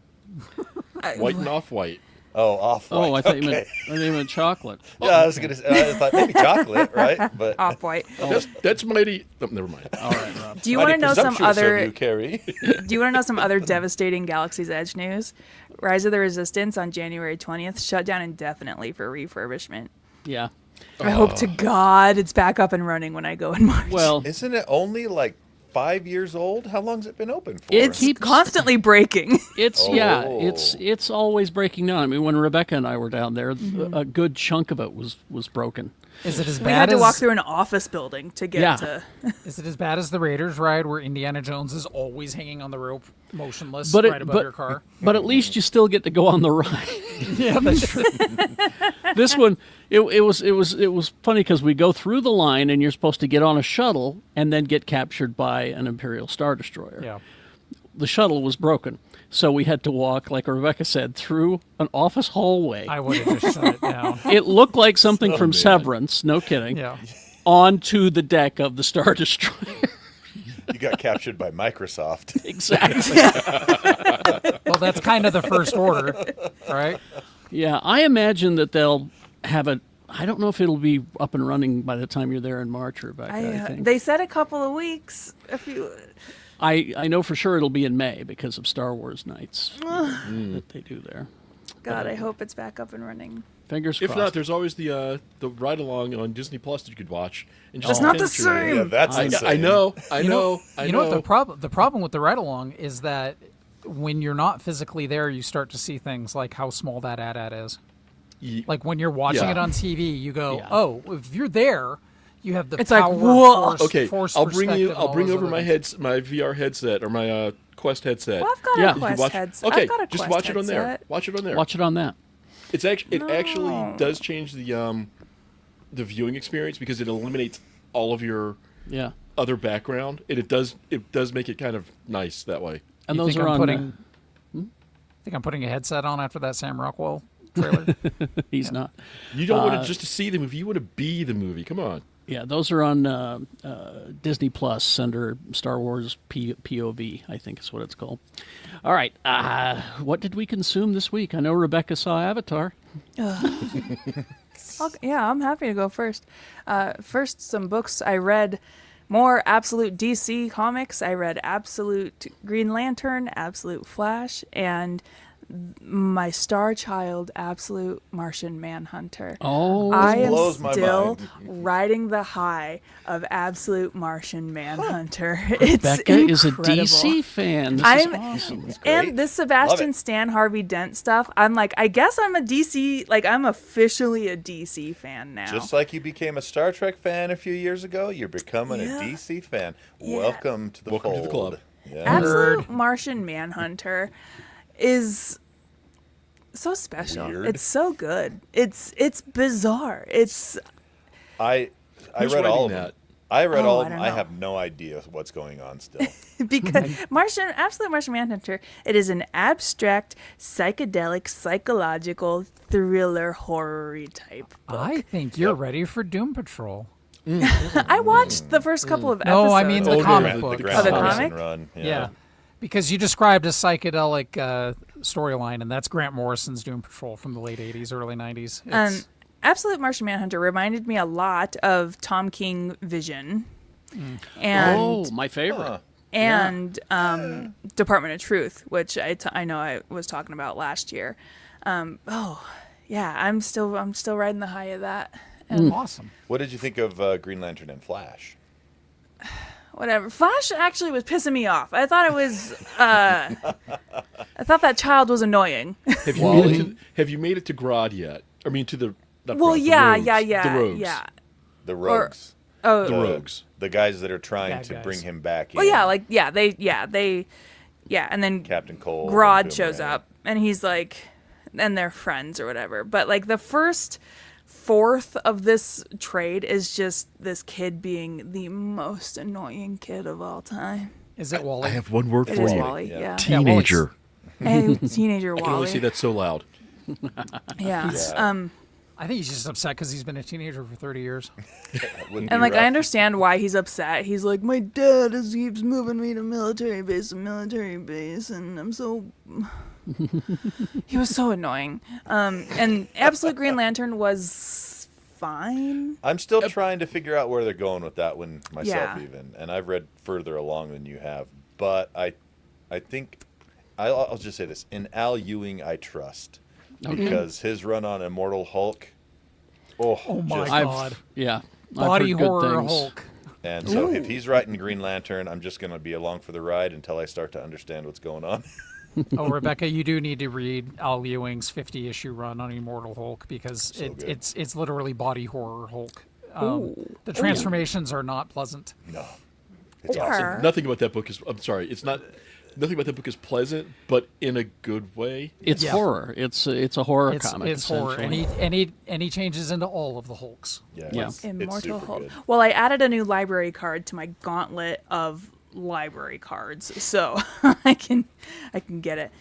White and off-white. Oh, off white. Oh, I thought okay. you meant chocolate. Yeah, I was gonna. I thought maybe chocolate, right? But Off white. That's mighty. Oh, never mind. All right, Rob. Do you want to mighty know some presumptuous of other? you, Carrie. Do you want to know some other devastating Galaxy's Edge news? Rise of the Resistance on January 20th shut down indefinitely for refurbishment. Yeah. I hope to God it's back up and running when I go in March. Well, Isn't it only like 5 years old? How long's it been open for? it's keeps- constantly breaking. it's Oh. yeah, it's always breaking down. I mean, when Rebecca and I were down there, a good chunk of it was broken. Is it as We bad had to as walk through an office building to get Yeah. to. Is it as bad as the Raiders ride where Indiana Jones is always hanging on the rope, motionless, But right above your car? but at least you still get to go on the ride. Yeah, that's true. This one, it was funny because we go through the line and you're supposed to get on a shuttle and then get captured by an Imperial Star Destroyer. Yeah. The shuttle was broken, so we had to walk, like Rebecca said, through an office hallway. I would have just shut it down. It looked like something from man. Severance, no kidding, Yeah. onto the deck of the Star Destroyer. You got captured by Microsoft. Exactly. Well, that's kind of the first order, right? Yeah, I imagine that they'll have a. I don't know if it'll be up and running by the time you're there in March, Rebecca. I think. They said a couple of weeks. A few. I know for sure it'll be in May because of Star Wars nights that they do there. God, I hope it's back up and running. Fingers If crossed. not, there's always the ride along on Disney Plus that you could watch. And That's just not the pinch your- same. Yeah, that's I insane. know. I You know. You know what the problem with the ride along is that when you're not physically there, you start to see things like how small that AT-AT is. Ye- Like when you're watching Yeah. it on TV, you go, Yeah. "Oh, if you're there, you have the It's like, power, whoa. force, Okay, force I'll bring perspective, you. and I'll all bring those over other my things. my VR headset or my Quest headset. Well, I've got Yeah. a You Quest Watch- headset. Okay, I've got a just Quest watch it on there. headset. Watch it on there. Watch it on that. It actually No. does change the viewing experience because it eliminates all of your Yeah. other background, and it does make it kind of nice that way. And You those think are I'm on. putting, think I'm putting a headset on after that Sam Rockwell trailer. He's not. You don't want to just to see the movie; you want to be the movie. Come on. Yeah, those are on Disney Plus under Star Wars POV, I think is what it's called. All right, what did we consume this week? I know Rebecca saw Avatar. Yeah, I'm happy to go first. First, some books I read. More Absolute DC comics. I read Absolute Green Lantern, Absolute Flash, and my star child, Absolute Martian Manhunter. Oh, I am blows my still mind. riding the high of Absolute Martian Manhunter. It's Becca incredible. is a DC fan. This I'm- is awesome. Great. And this Sebastian Love it. Stan Harvey Dent stuff, I'm like, I guess I'm a DC, like I'm officially a DC fan now. Just like you became a Star Trek fan a few years ago, you're becoming Yeah. a DC fan. Yeah. Welcome to the Welcome to the fold. club. Yeah. Absolute Martian Manhunter is so special. Weird. It's so good. It's bizarre. It's I Who's read all of writing them. that? I read Oh, all I of them. don't I know. have no idea what's going on still. because Absolute Martian Manhunter, it is an abstract, psychedelic, psychological thriller horror type book. I think you're ready for Doom Patrol. I watched the first couple of episodes. No, I mean the Oh, comic the book. Grant Oh, the Morrison comic? run. Yeah. Because you described a psychedelic storyline, and that's Grant Morrison's Doom Patrol from the late 80s, early 90s. It's, Absolute Martian Manhunter reminded me a lot of Tom King Vision. And Oh, my favorite. Huh. and Department of Truth, which I know I was talking about last year. Yeah, I'm still riding the high of that. And awesome. What did you think of Green Lantern and Flash? whatever. Flash actually was pissing me off. I thought it was. I thought that child was annoying. Have you made it to, have you made it to Grodd yet? I mean, to the not Well, Grodd, the yeah, rogues. yeah, The rogues. yeah. The Rogues. Oh, The rogues. The guys that are trying Bad to guys. bring him back in. well, yeah, they, and then Captain Cole. Grodd and shows Boomerang. up, and he's like, and they're friends or whatever. But like the first fourth of this trade is just this kid being the most annoying kid of all time. Is it Wally? I have one word It for is you. Wally, yeah. yeah. Teenager. Hey, teenager I can only Wally. say that so loud. Yeah. Yeah. I think he's just upset because he's been a teenager for 30 years. Wouldn't And be like I rough. understand why he's upset. He's like, my dad keeps moving me to military base, and I'm so. He was so annoying. And Absolute Green Lantern was fine. I'm still trying to figure out where they're going with that one myself, Yeah. even, and I've read further along than you have. But I think I'll just say this: in Al Ewing, I trust because his run on Immortal Hulk. Oh my just- God. Yeah. Body I've heard good horror things. Hulk. And so if he's writing Green Lantern, I'm just going to be along for the ride until I start to understand what's going on. Oh, Rebecca, you do need to read Al Ewing's 50-issue run on Immortal Hulk because good. it's literally body horror Hulk. The transformations are not pleasant. No, it's Or- awesome. Nothing about that book is. I'm sorry. It's not. Nothing about that book is pleasant, but in a good way. It's Yeah. horror. It's a horror comic. It's horror, and essentially. he changes into all of the Hulks. Yeah, Yeah. It's Immortal super Hulk. good. Well, I added a new library card to my gauntlet of library cards, so I can get it.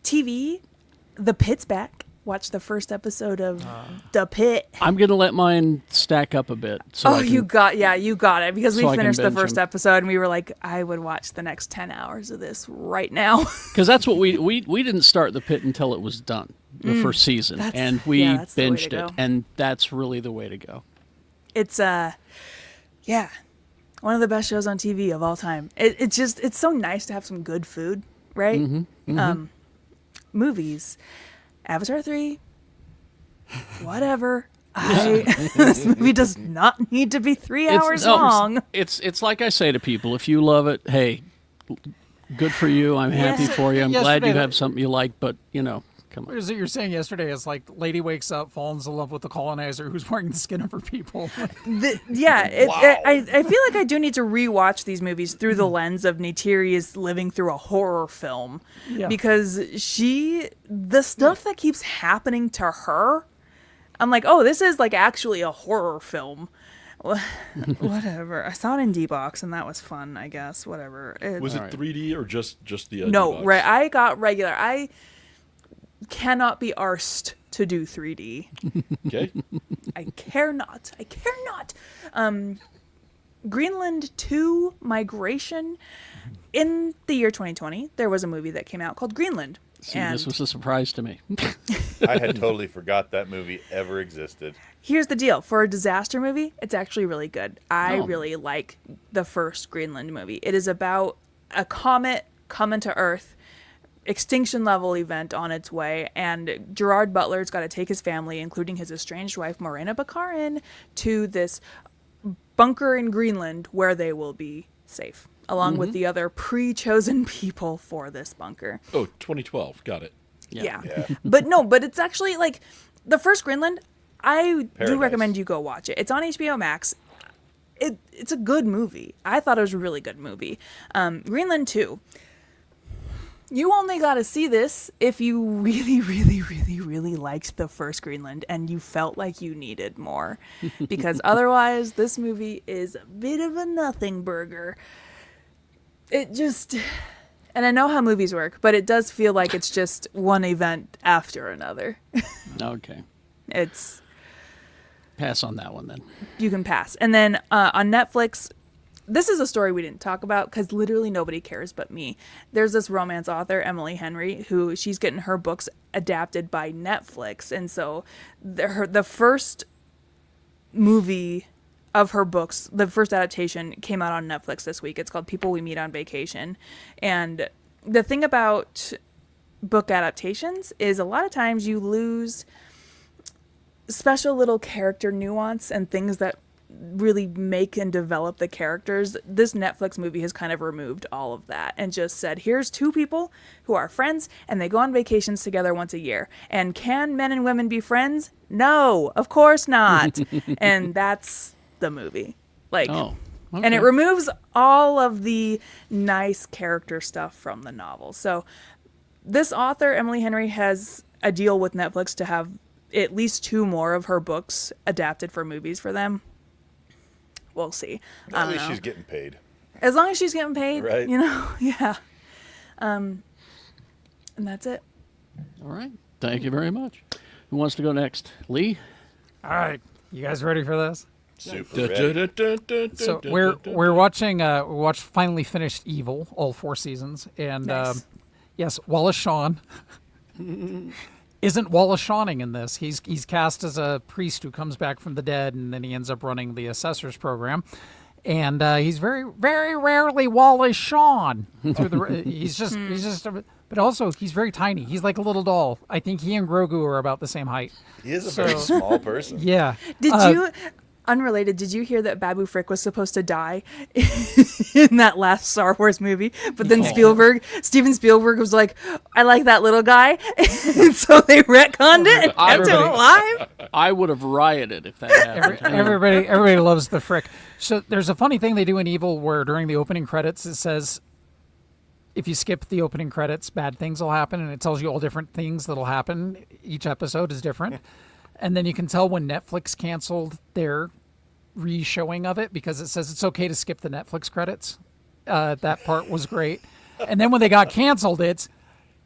TV, The Pit's back. Watch the first episode of The Pit. I'm gonna let mine stack up a bit. So I can, you got it because so I we can finished the binge first them. episode and we were like, I would watch the next 10 hours of this right now. because that's what we didn't start the pit until it was done, the first season, That's- and we yeah, that's the way to binged go. it, and that's really the way to go. It's yeah, one of the best shows on TV of all time. It's so nice to have some good food, right? Movies, Avatar 3, whatever. This movie does not need to be 3 hours long. It's like I say to people: if you love it, hey, good for you. I'm happy for you. I'm glad Yesterday, you have something you like. But come What on. is it you're saying yesterday? It's like lady wakes up, falls in love with the colonizer who's wearing the skin of her people. I feel like I do need to rewatch these movies through the lens of Neytiri is living through a horror film. Yeah. Because the stuff that keeps happening to her, I'm like, oh, this is like actually a horror film. Whatever. I saw it in D-Box and that was fun, I guess. Whatever. Was it Alright. 3D or just the? No, D-Box? right. I got regular. I cannot be arsed to do 3D. Okay. I care not. I care not. Greenland 2 Migration. In the year 2020, there was a movie that came out called Greenland. See, and this was a surprise to me. I had totally forgot that movie ever existed. here's the deal. For a disaster movie, it's actually really good. I Oh. really like the first Greenland movie. It is about a comet coming to Earth, extinction level event on its way, and Gerard Butler's got to take his family, including his estranged wife Morena Baccarin, to this bunker in Greenland where they will be safe, along with the other pre-chosen people for this bunker. Oh, 2012. Got it. Yeah. But it's actually like the first Greenland. I do recommend you go watch it. It's on HBO Max. It's a good movie. I thought it was a really good movie. Greenland 2. You only got to see this if you really, really, really, really liked the first Greenland and you felt like you needed more. Because otherwise, this movie is a bit of a nothing burger. It just... And I know how movies work, but it does feel like it's just one event after another. Okay. It's... Pass on that one then. You can pass. And then on Netflix... This is a story we didn't talk about because literally nobody cares but me. There's this romance author, Emily Henry, who she's getting her books adapted by Netflix. And so the first movie of her books, the first adaptation came out on Netflix this week. It's called People We Meet on Vacation. And the thing about book adaptations is a lot of times you lose special little character nuance and things that really make and develop the characters. This Netflix movie has kind of removed all of that and just said, here's two people who are friends and they go on vacations together once a year. And can men and women be friends? No, of course not. And that's the movie. Like, Oh, and it okay. removes all of the nice character stuff from the novel. So this author, Emily Henry, has a deal with Netflix to have at least 2 more of her books adapted for movies for them. We'll see. At least she's getting paid. As long as she's getting paid, Right. you know, yeah. And that's it. All right. Thank you very much. Who wants to go next? Lee? All right, you guys ready for this? Super ready. So we're watching. We watched finally finished Evil, all 4 seasons, and Nice. yes, Wallace Shawn isn't Wallace Shawning in this. He's cast as a priest who comes back from the dead, and then he ends up running the assessors program. And he's very, very rarely Wallace Shawn. He's just. But also, he's very tiny. He's like a little doll. I think he and Grogu are about the same height. He is a very small person. Yeah. Did you, unrelated, did you hear that Babu Frick was supposed to die in that last Star Wars movie? But then Steven Spielberg was like, I like that little guy. And so they retconned it and kept him alive. I would have rioted if that happened. Everybody loves the Frick. So there's a funny thing they do in Evil where during the opening credits it says, if you skip the opening credits, bad things will happen, and it tells you all different things that'll happen. Each episode is different. And then you can tell when Netflix canceled their re-showing of it because it says it's okay to skip the Netflix credits. That part was great. And then when they got canceled, it's,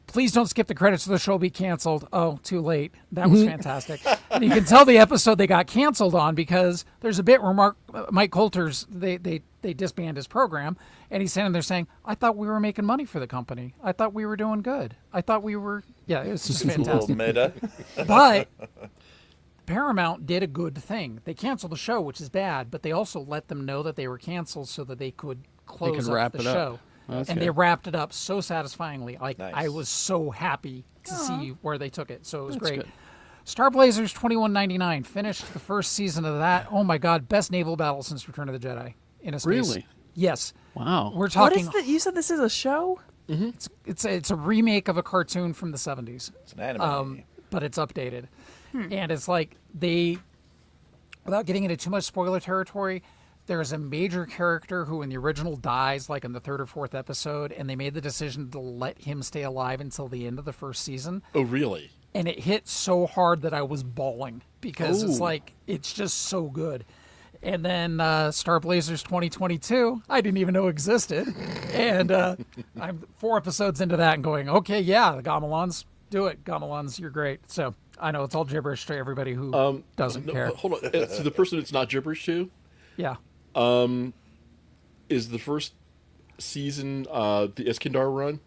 please don't skip the credits or the show will be canceled. Oh, too late. That was fantastic. And you can tell the episode they got canceled on because there's a bit where Mike Coulter's, they disband his program, and he's standing there saying, I thought we were making money for the company. I thought we were doing good. I thought we were, yeah, it was just A little fantastic. meta. But Paramount did a good thing. They canceled the show, which is bad, but they also let them know that they were canceled so that they could close wrap up the it up. show. That's And good. they wrapped it up so satisfyingly. Like, Nice. I was so happy to see where they took it. So it was That's great. good. Star Blazers 2199 finished the first season of that. Oh my God, best naval battle since Return of the Jedi in a space. Really? Yes. Wow. We're What talking. is that? You said this is a show? It's a remake of a cartoon from the 70s. It's an anime. But it's updated. And it's like without getting into too much spoiler territory, there's a major character who in the original dies like in the 3rd or 4th episode, and they made the decision to let him stay alive until the end of the first season. Oh, really? And it hit so hard that I was bawling because it's Ooh. like, it's just so good. And then Star Blazers 2022, I didn't even know existed. And I'm 4 episodes into that and going, okay, yeah, the Gamelons, do it. Gamelons, you're great. So I know it's all gibberish to everybody who doesn't No, care. hold on. So the person it's not gibberish to Yeah. is the first season the Iskandar run.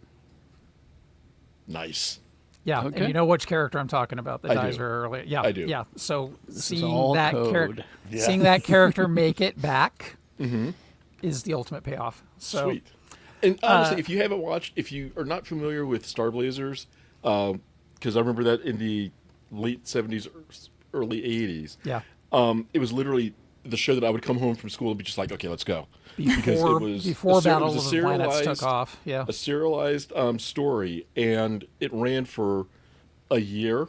Nice. Yeah. Okay. And you know which character I'm talking about that I dies do. very early. Yeah. I do. Yeah. So seeing all that code. character, Yeah. seeing that character make it back is the ultimate payoff. So Sweet. And honestly, if you haven't watched, if you are not familiar with Star Blazers, because I remember that in the late 70s, early 80s, Yeah. it was literally the show that I would come home from school and be just like, okay, let's go. Before Battle of the Planets took off. Yeah. A serialized story, and it ran for a year.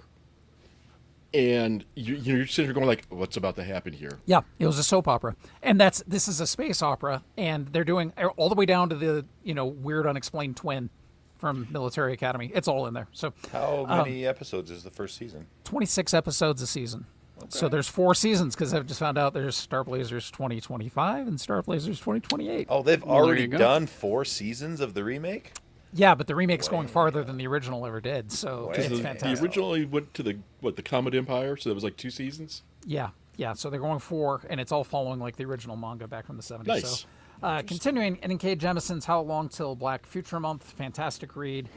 And you're sitting here going like, what's about to happen here? Yeah, it was a soap opera, and this is a space opera, and they're doing all the way down to the weird unexplained twin from Military Academy. It's all in there. So How many episodes is the first season? 26 episodes a season. So there's 4 seasons because I've just found out there's Star Blazers 2025 and Star Blazers 2028. Oh, they've Well, there already you go. done 4 seasons of the remake? Yeah, but the remake's going farther than the original ever did, so Wow. it's The fantastic. original went to the Comet Empire, so that was like 2 seasons. Yeah. So they're going 4, and it's all following like the original manga back from the 70s. Nice. So, continuing, N.K. Jemison's How Long Till Black Future Month, fantastic read.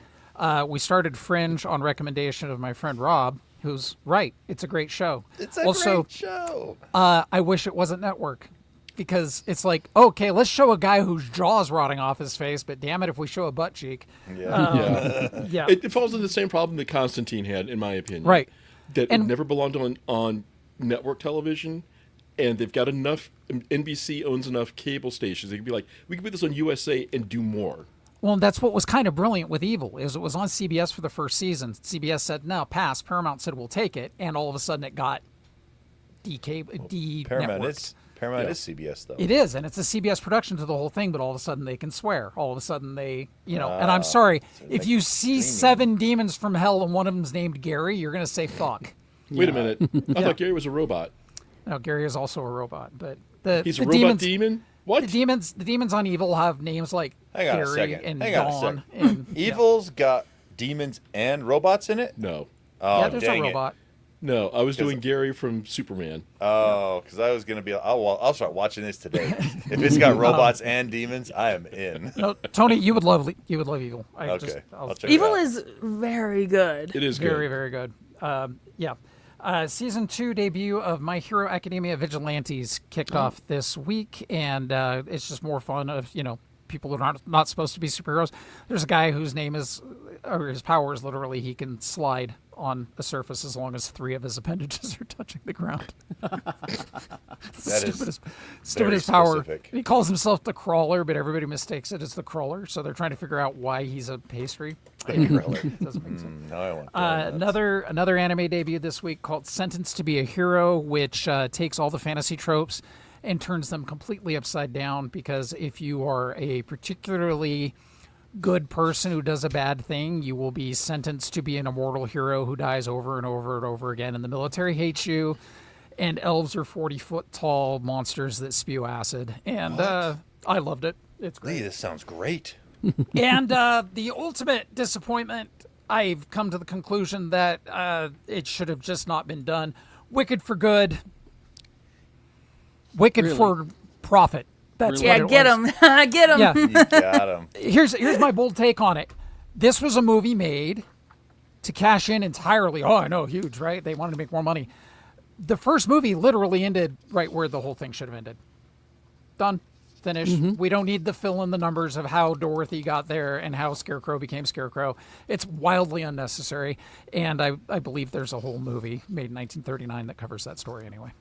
We started Fringe on recommendation of my friend Rob, who's right. It's a great show. It's a also, great show. I wish it wasn't network. Because it's like, okay, let's show a guy whose jaw's rotting off his face, but damn it if we show a butt cheek. Yeah. Yeah. It falls into the same problem that Constantine had, in my opinion. Right. That And- it never belonged on network television, and they've got enough. NBC owns enough cable stations. They could be like, we can put this on USA and do more. Well, that's what was kind of brilliant with Evil, is it was on CBS for the first season. CBS said, no, pass. Paramount said, we'll take it. And all of a sudden it got Paramount is CBS though. It is, and it's a CBS production to the whole thing, but all of a sudden they can swear. All of a sudden they, and I'm sorry, if you see 7 demons from hell and one of them's named Gary, you're going to say fuck. Wait a minute. I thought Gary was a robot. No, Gary is also a robot, but He's the a robot demons, demon? What? The demons on Evil have names like Hang on a Gary second. and Hang on a Dawn. second. And, Evil's got demons and robots in it? No. Oh, yeah, there's a dang it. robot. No, I was doing Gary from Superman. Oh, because I was going to be, I'll start watching this today. If it's got robots and demons, I am in. No, Tony, you would love Evil. Okay. I'll check it Evil out. is very good. It is Very, good. very good. Yeah. Season 2 debut of My Hero Academia Vigilantes kicked off this week, and it's just more fun of, people who are not supposed to be superheroes. There's a guy whose name is, or his power is literally he can slide on a surface as long as 3 of his appendages are touching the ground. That is Stupidest very power. specific. He calls himself the Crawler, but everybody mistakes it as the Crawler, so they're trying to figure out why he's a pastry. It doesn't make sense. No, I want that. Another anime debut this week called Sentenced to be a Hero, which takes all the fantasy tropes and turns them completely upside down, because if you are a particularly good person who does a bad thing, you will be sentenced to be an immortal hero who dies over and over and over again, and the military hates you, and elves are 40-foot tall monsters that spew acid, and I loved it. It's Lee, great. this sounds great. And the ultimate disappointment, I've come to the conclusion that it should have just not been done. Wicked for good. Wicked Really? for profit. That's Really? what Yeah, it was. get him. Get him. Yeah. You got him. Here's my bold take on it. This was a movie made to cash in entirely. Oh, I know, huge, right? They wanted to make more money. The first movie literally ended right where the whole thing should have ended. Done. Finished. We don't need to fill in the numbers of how Dorothy got there and how Scarecrow became Scarecrow. It's wildly unnecessary. And I believe there's a whole movie made in 1939 that covers that story anyway.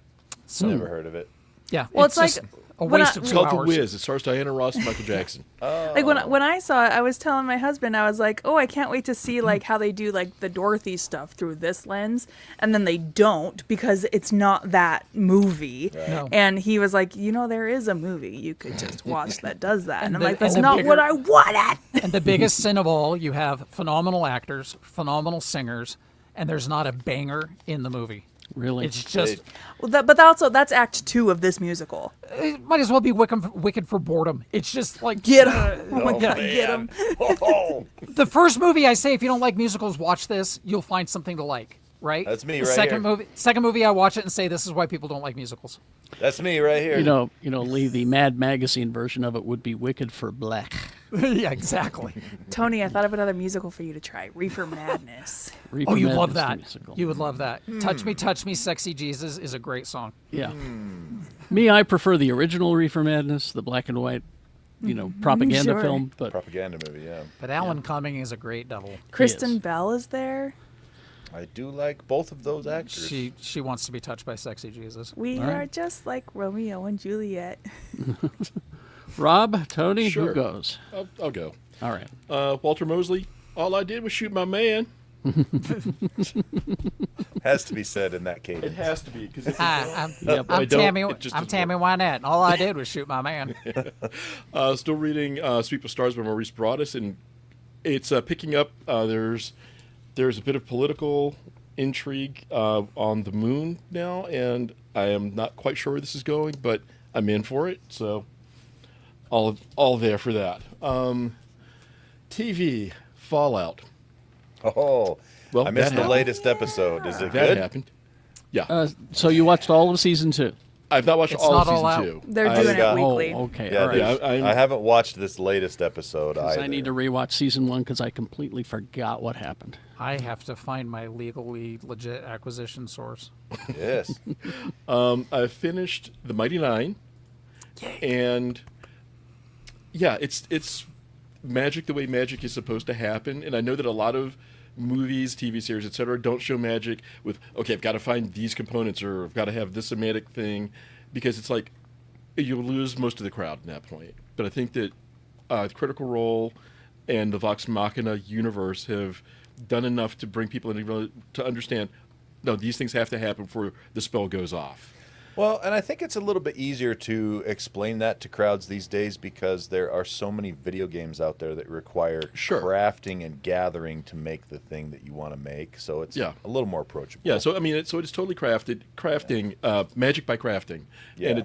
So, Never heard of it. yeah. Well, it's just like a when waste I- of It's 2 called The hours. Wiz. It stars Diana Ross and Michael Jackson. Like when I saw it, I was telling my husband, I was like, "Oh, I can't wait to see like how they do like the Dorothy stuff through this lens," and then they don't because it's not that movie. No. And he was like, "There is a movie you could just watch that does that," and I'm the- like, "That's and the not bigger- what I wanted." And the biggest sin of all, you have phenomenal actors, phenomenal singers, and there's not a banger in the movie. Really? It's just, Well, that's Act 2 of this musical. it might as well be wicked for boredom. It's just like, Get him! Oh my Oh, god, man. get him! Oh, the first movie I say, if you don't like musicals, watch this. You'll find something to like, right? That's me The right second here. Second movie, I watch it and say, this is why people don't like musicals. that's me right here. Lee, the Mad Magazine version of it would be Wicked for Black. Yeah, exactly. Tony, I thought of another musical for you to try. Reefer Madness. Reefer Oh, you'd Madness, love the that. musical. You would love that. Touch Me, Sexy Jesus is a great song. Yeah. Me, I prefer the original Reefer Madness, the black and white propaganda Sure. film, but Propaganda movie, yeah. But Alan Cumming is a great devil. Kristen Bell is there. I do like both of those actors. She wants to be touched by sexy Jesus. We All right. are just like Romeo and Juliet. Rob, Tony, Sure. who goes? I'll go. All right. Walter Mosley. All I did was shoot my man. Has to be said in that It cadence. has to be because Hi, Yep. I'm I don't, Tammy. it just I'm doesn't Tammy Wynette. And all I did was shoot my man. still reading Sweep of Stars by Maurice Broaddus, and it's picking up. There's a bit of political intrigue on the moon now, and I am not quite sure where this is going, but I'm in for it. So all there for that. TV Fallout. Oh, Well, I missed that the happened. latest episode. Is it That good? happened. Yeah, So you watched all of season 2? I've not watched It's all not of all out. season 2. They're I doing got- it weekly. Oh, okay. Yeah, all right. Yeah, I'm- I haven't watched this latest episode 'Cause either. I need to rewatch season 1 because I completely forgot what happened. I have to find my legally legit acquisition source. Yes. I finished The Mighty Nine, and yeah, it's magic the way magic is supposed to happen. And I know that a lot of movies, TV series, etc., don't show magic with okay, I've got to find these components or I've got to have this semantic thing, because it's like you'll lose most of the crowd at that point. But I think that Critical Role and the Vox Machina universe have done enough to bring people in to understand. No, these things have to happen before the spell goes off. Well, and I think it's a little bit easier to explain that to crowds these days because there are so many video games out there that require Sure. crafting and gathering to make the thing that you want to make. So it's Yeah. a little more approachable. Yeah, so I mean, it's totally crafting, magic by crafting, Yeah. and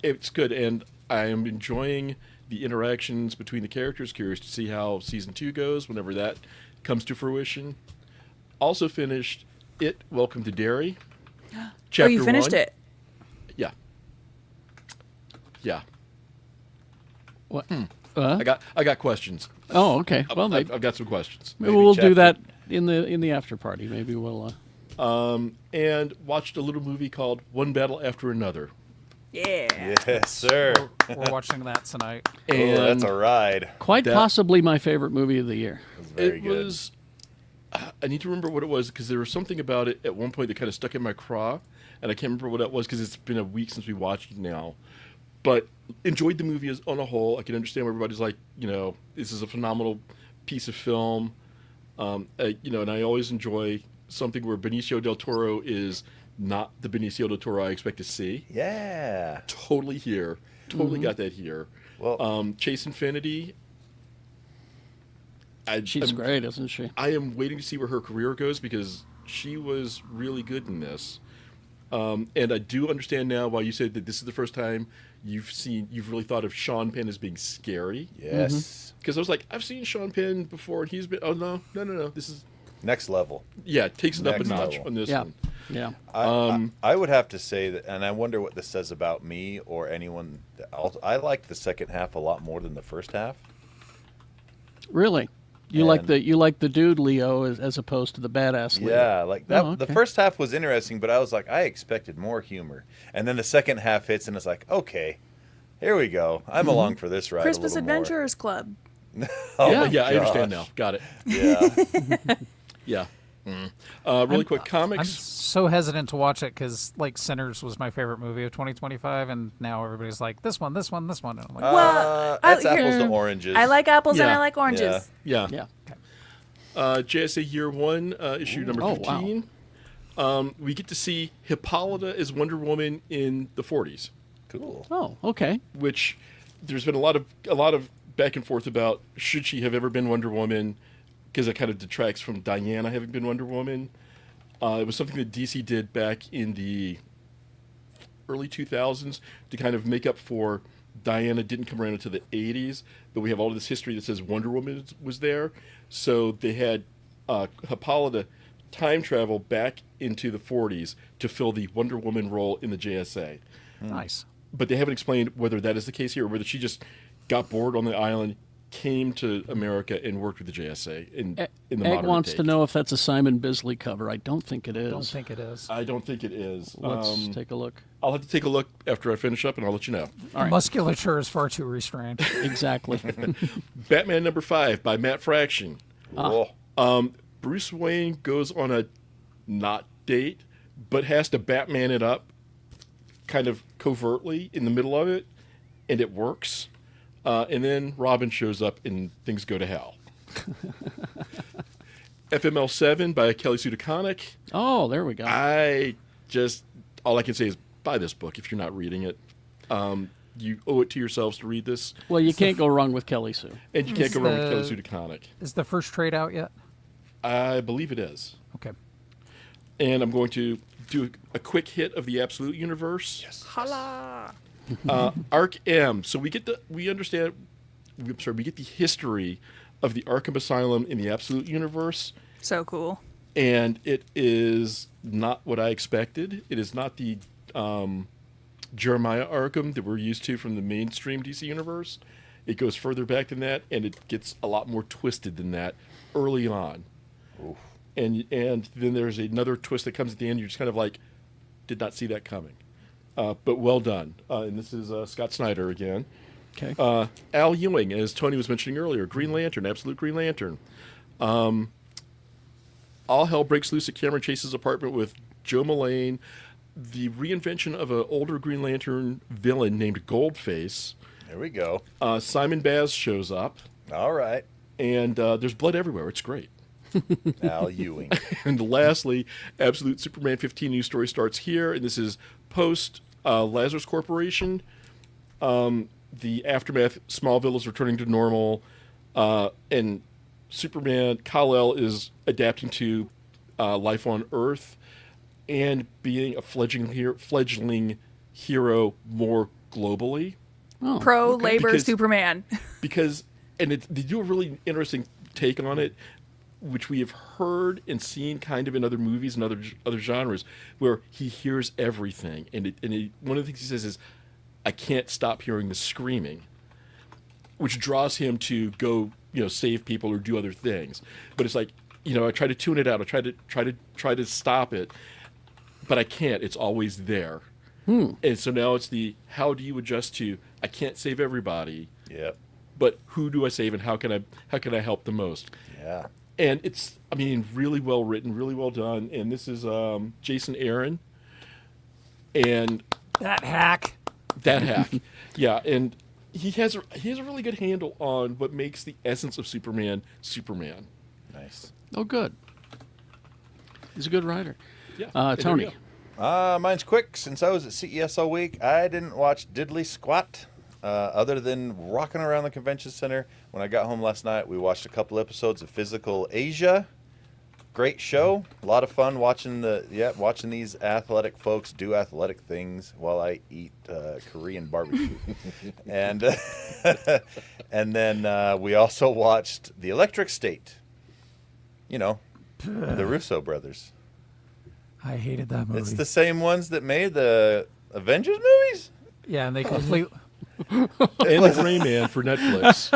it's good, and I am enjoying the interactions between the characters. Curious to see how season 2 goes whenever that comes to fruition. Also finished It. Welcome to Derry. Chapter Oh, you finished 1. it. Yeah. Yeah. What? I got questions. Oh, okay. Well, I've got some questions. maybe maybe we'll do chapter- that in the after party. Maybe we'll. And watched a little movie called One Battle After Another. Yeah. Yes, sir. We're watching that tonight. Oh, that's a ride. Quite That- possibly my favorite movie of the year. It's very It good. was. I need to remember what it was because there was something about it at one point that kind of stuck in my craw, and I can't remember what that was because it's been a week since we watched it now. But enjoyed the movie as on a whole. I can understand where everybody's like, this is a phenomenal piece of film. And I always enjoy something where Benicio del Toro is not the Benicio del Toro I expect to see. Yeah. Totally here. Totally got that here. Well, Chase Infinity. She's great, isn't she? I am waiting to see where her career goes because she was really good in this. And I do understand now why you said that this is the first time you've really thought of Sean Penn as being scary. yes. Because I was like, I've seen Sean Penn before, and he's been. Oh no. This is Next level. it takes it up a Next notch level. on this Yeah. one. Yeah. I would have to say that, and I wonder what this says about me or anyone. I like the second half a lot more than the first half. Really? You like And- the dude Leo as opposed to the badass Leo? Yeah, like that. Oh, The okay. first half was interesting, but I was like, I expected more humor, and then the second half hits, and it's like, okay, here we go. I'm along for this ride. Christmas a little more. Adventurers Club. Oh, Yeah. my Yeah, I understand now. gosh. Got it. Yeah, Yeah. Really quick, I'm comics. so hesitant to watch it because like Sinners was my favorite movie of 2025, and now everybody's like this one, and I'm like, Well, that's I- apples to oranges. I like apples and Yeah. I like oranges. Yeah. Yeah. JSA Year 1, issue number Oh, wow. 15. We get to see Hippolyta as Wonder Woman in the 40s, Cool. Oh, okay. which there's been a lot of back and forth about should she have ever been Wonder Woman, because it kind of detracts from Diana having been Wonder Woman. It was something that DC did back in the early 2000s to kind of make up for Diana didn't come around until the 80s, but we have all of this history that says Wonder Woman was there. So they had Hippolyta time travel back into the 40s to fill the Wonder Woman role in the JSA. nice. But they haven't explained whether that is the case here or whether she just got bored on the island came to America and worked with the JSA in the Egg modern wants take. to know if that's a Simon Bisley cover. I don't think it is. Don't think it is. I don't think it is. Let's take a look. I'll have to take a look after I finish up, and I'll let you know. All right. Musculature is far too restrained. Exactly. Batman number 5 by Matt Fraction. Cool. Bruce Wayne goes on a not date, but has to Batman it up kind of covertly in the middle of it, and it works. And then Robin shows up and things go to hell. FML 7 by Kelly Sue DeConnick. Oh, there we go. All I can say is buy this book if you're not reading it. You owe it to yourselves to read this, Well, you can't go wrong with Kelly Sue. and you can't go wrong with the- Kelly Sue DeConnick. Is the first trade out yet? I believe it is. Okay. And I'm going to do a quick hit of the Absolute Universe. Yes. Holla! Arc M. So we get the history of the Arkham Asylum in the Absolute Universe, So cool. and it is not what I expected. It is not the Jeremiah Arkham that we're used to from the mainstream DC universe. It goes further back than that, and it gets a lot more twisted than that early on. Oof. And then there's another twist that comes at the end. You're just kind of like, did not see that coming. But well done. And this is Scott Snyder again. Okay. Al Ewing, as Tony was mentioning earlier, Green Lantern, Absolute Green Lantern. All hell breaks loose at Cameron Chase's apartment with Joe Mullane. The reinvention of an older Green Lantern villain named Goldface. There we go. Simon Baz shows up, All right. and there's blood everywhere. It's great. Al Ewing. And lastly, Absolute Superman 15 news story starts here, and this is post Lazarus Corporation. The aftermath, Smallville is returning to normal, and Superman, Kal-El is adapting to life on Earth and being a fledgling hero more globally. Oh, Pro labor Because- Superman. They do a really interesting take on it, which we have heard and seen kind of in other movies and other genres, where he hears everything, and one of the things he says is, "I can't stop hearing the screaming," which draws him to go, save people or do other things. But it's like, I try to tune it out, I try to stop it, but I can't. It's always there. And so now it's how do you adjust to, I can't save everybody, Yep. but who do I save, and how can I help the most? Yeah. And it's, really well written, really well done. And this is Jason Aaron, and That hack. that hack, yeah. And he has a really good handle on what makes the essence of Superman Superman. Nice. Oh, good. He's a good writer. Yeah, hey, there Tony. you go. Mine's quick. Since I was at CES all week, I didn't watch diddly squat. Other than rocking around the convention center. When I got home last night, we watched a couple episodes of Physical Asia. Great show. A lot of fun watching these athletic folks do athletic things while I eat Korean barbecue. and and then we also watched The Electric State. The Russo brothers. I hated that movie. It's the same ones that made the Avengers movies? Yeah, and they completely. And the Gray Man for Netflix.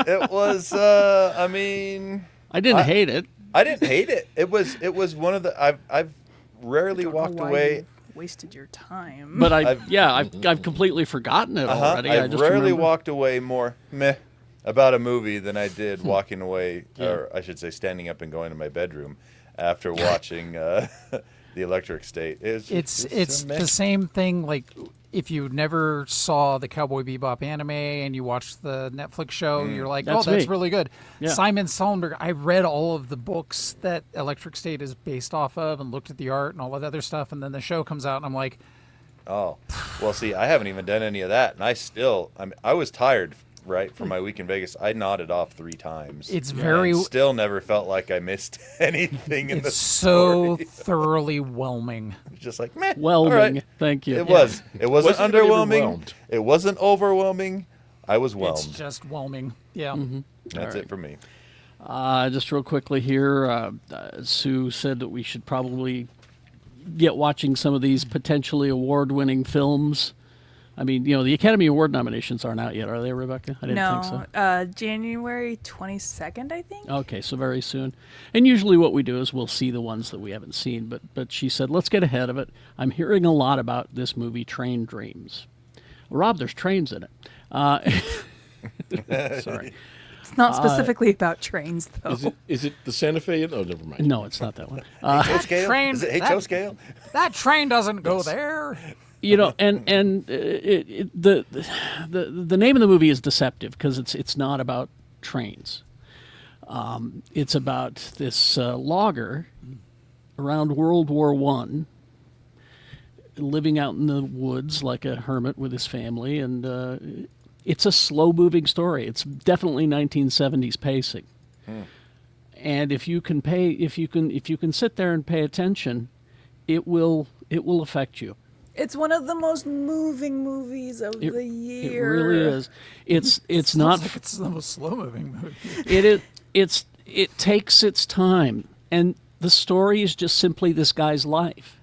It was, I didn't hate it. I didn't hate it. It was one of the, I've rarely Don't know walked why away. you wasted your time. But I've completely forgotten it already. I I've just rarely remember. walked away more meh about a movie than I did walking away, or I should say standing up and going to my bedroom after watching The Electric State. It's a meh. the same thing. Like if you never saw the Cowboy Bebop anime and you watched the Netflix show, you're like, That's that's me. really good. Yeah. Simon Sullenberg. I read all of the books that Electric State is based off of and looked at the art and all that other stuff. And then the show comes out and I'm like, Oh, well, see, I haven't even done any of that, and I was tired, right, from my week in Vegas. I nodded off 3 times. It's and very- still never felt like I missed anything in the it's so story. thoroughly whelming. It's just like, meh. Whelming. all right. Thank you. It was. It wasn't Wasn't really underwhelming. overwhelmed. It wasn't overwhelming. I was It's whelmed. just whelming. Yeah. That's it for me. Just real quickly here, Sue said that we should probably get watching some of these potentially award-winning films I mean, the Academy Award nominations aren't out yet, are they, Rebecca? I didn't think so. January 22nd, I think. Okay, so very soon. And usually what we do is we'll see the ones that we haven't seen, but she said, let's get ahead of it. I'm hearing a lot about this movie, Train Dreams. Well, Rob, there's trains in it. Sorry. It's not specifically about trains, though. Is it the Santa Fe? Oh, never mind. No, it's not that one. HO scale? train- Is it HO that- scale? That train doesn't go there. The name of the movie is deceptive because it's not about trains. It's about this logger around World War I, living out in the woods like a hermit with his family, and it's a slow-moving story. It's definitely 1970s pacing. And if you can sit there and pay attention, it will affect you. It's one of the most moving movies of the year. It really is. It's not. Like it's the most slow-moving movie. It takes its time, and the story is just simply this guy's life.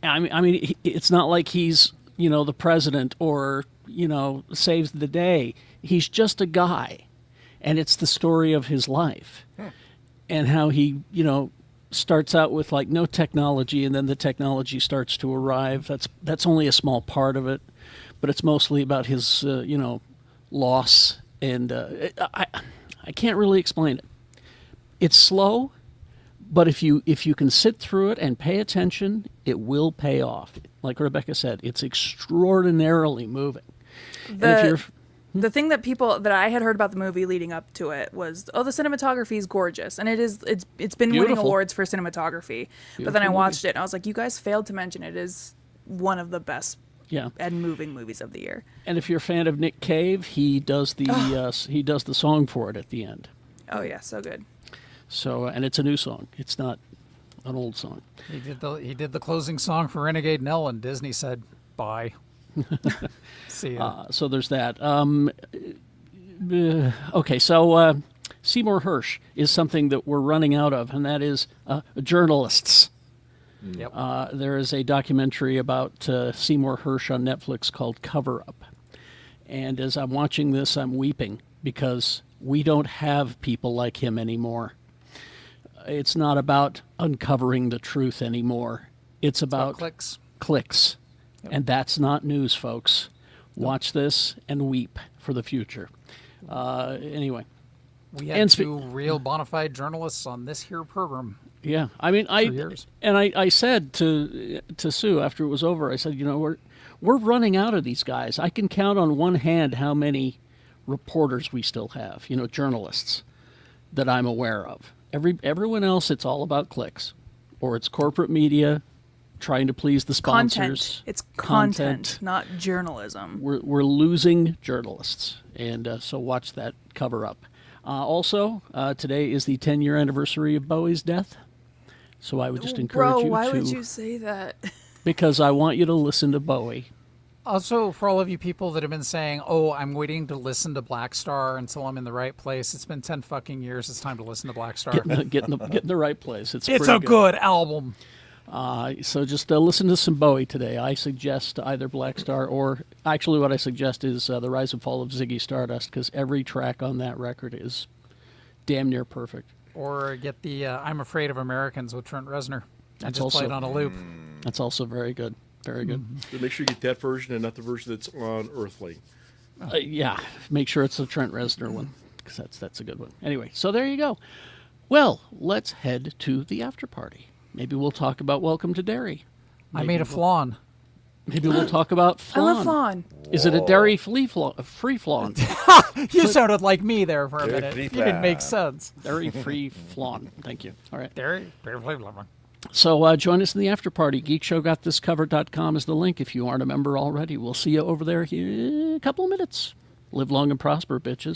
I mean, it's not like he's the president or saves the day. He's just a guy, and it's the story of his life, and how he starts out with like no technology, and then the technology starts to arrive. That's only a small part of it, but it's mostly about his loss, and I can't really explain it. It's slow, but if you can sit through it and pay attention, it will pay off. Like Rebecca said, it's extraordinarily moving. The thing that I had heard about the movie leading up to it was, the cinematography is gorgeous, and it's been winning Beautiful. awards for cinematography. But then I watched it and I was like, you guys failed to mention it is one of the best and moving movies of the year. And if you're a fan of Nick Cave, he does the song for it at the end. Oh yeah, so good. So, and it's a new song. It's not an old song. He did the closing song for Renegade Nell, and Disney said bye. See ya. So there's that. Okay, so Seymour Hersh is something that we're running out of, and that is journalists. Yep. There is a documentary about Seymour Hersh on Netflix called Cover Up. And as I'm watching this, I'm weeping because we don't have people like him anymore. It's not about uncovering the truth anymore. It's about clicks. Yep. And that's not news, folks. Watch this and weep for the future. Anyway. We had two real bona fide journalists on this here program. Yeah. I mean, I said to Sue after it was over, I said, we're running out of these guys. I can count on one hand how many reporters we still have, journalists that I'm aware of. Everyone else, it's all about clicks, or it's corporate media trying to please the sponsors. Content. It's content, not journalism. We're losing journalists, and so watch that Cover Up. Also, today is the 10-year anniversary of Bowie's death, so I would just encourage you why would you say that? Because I want you to listen to Bowie. Also, for all of you people that have been saying, "Oh, I'm waiting to listen to Black Star until I'm in the right place," it's been 10 fucking years. It's time to listen to Black Star. Get in the right place. It's a good album. So just listen to some Bowie today. I suggest either Black Star or actually what I suggest is The Rise and Fall of Ziggy Stardust, because every track on that record is damn near perfect. Or get the I'm Afraid of Americans with Trent Reznor. I just also played on a loop. That's also very good. Very good. So make sure you get that version and not the version that's on Earthling. Yeah, make sure it's the Trent Reznor one, because that's a good one. Anyway, so there you go. Well, let's head to the after party. Maybe we'll talk about Welcome to Derry. I made a flan. Maybe we'll talk about flan. I love flan. Is it a dairy free flan? You sounded like me there for a minute. You didn't make sense. Dairy-free flan. Thank you. All right. Dairy. So join us in the after party. GeekShowGotThisCovered.com is the link if you aren't a member already. We'll see you over there in a couple of minutes. Live long and prosper, bitches.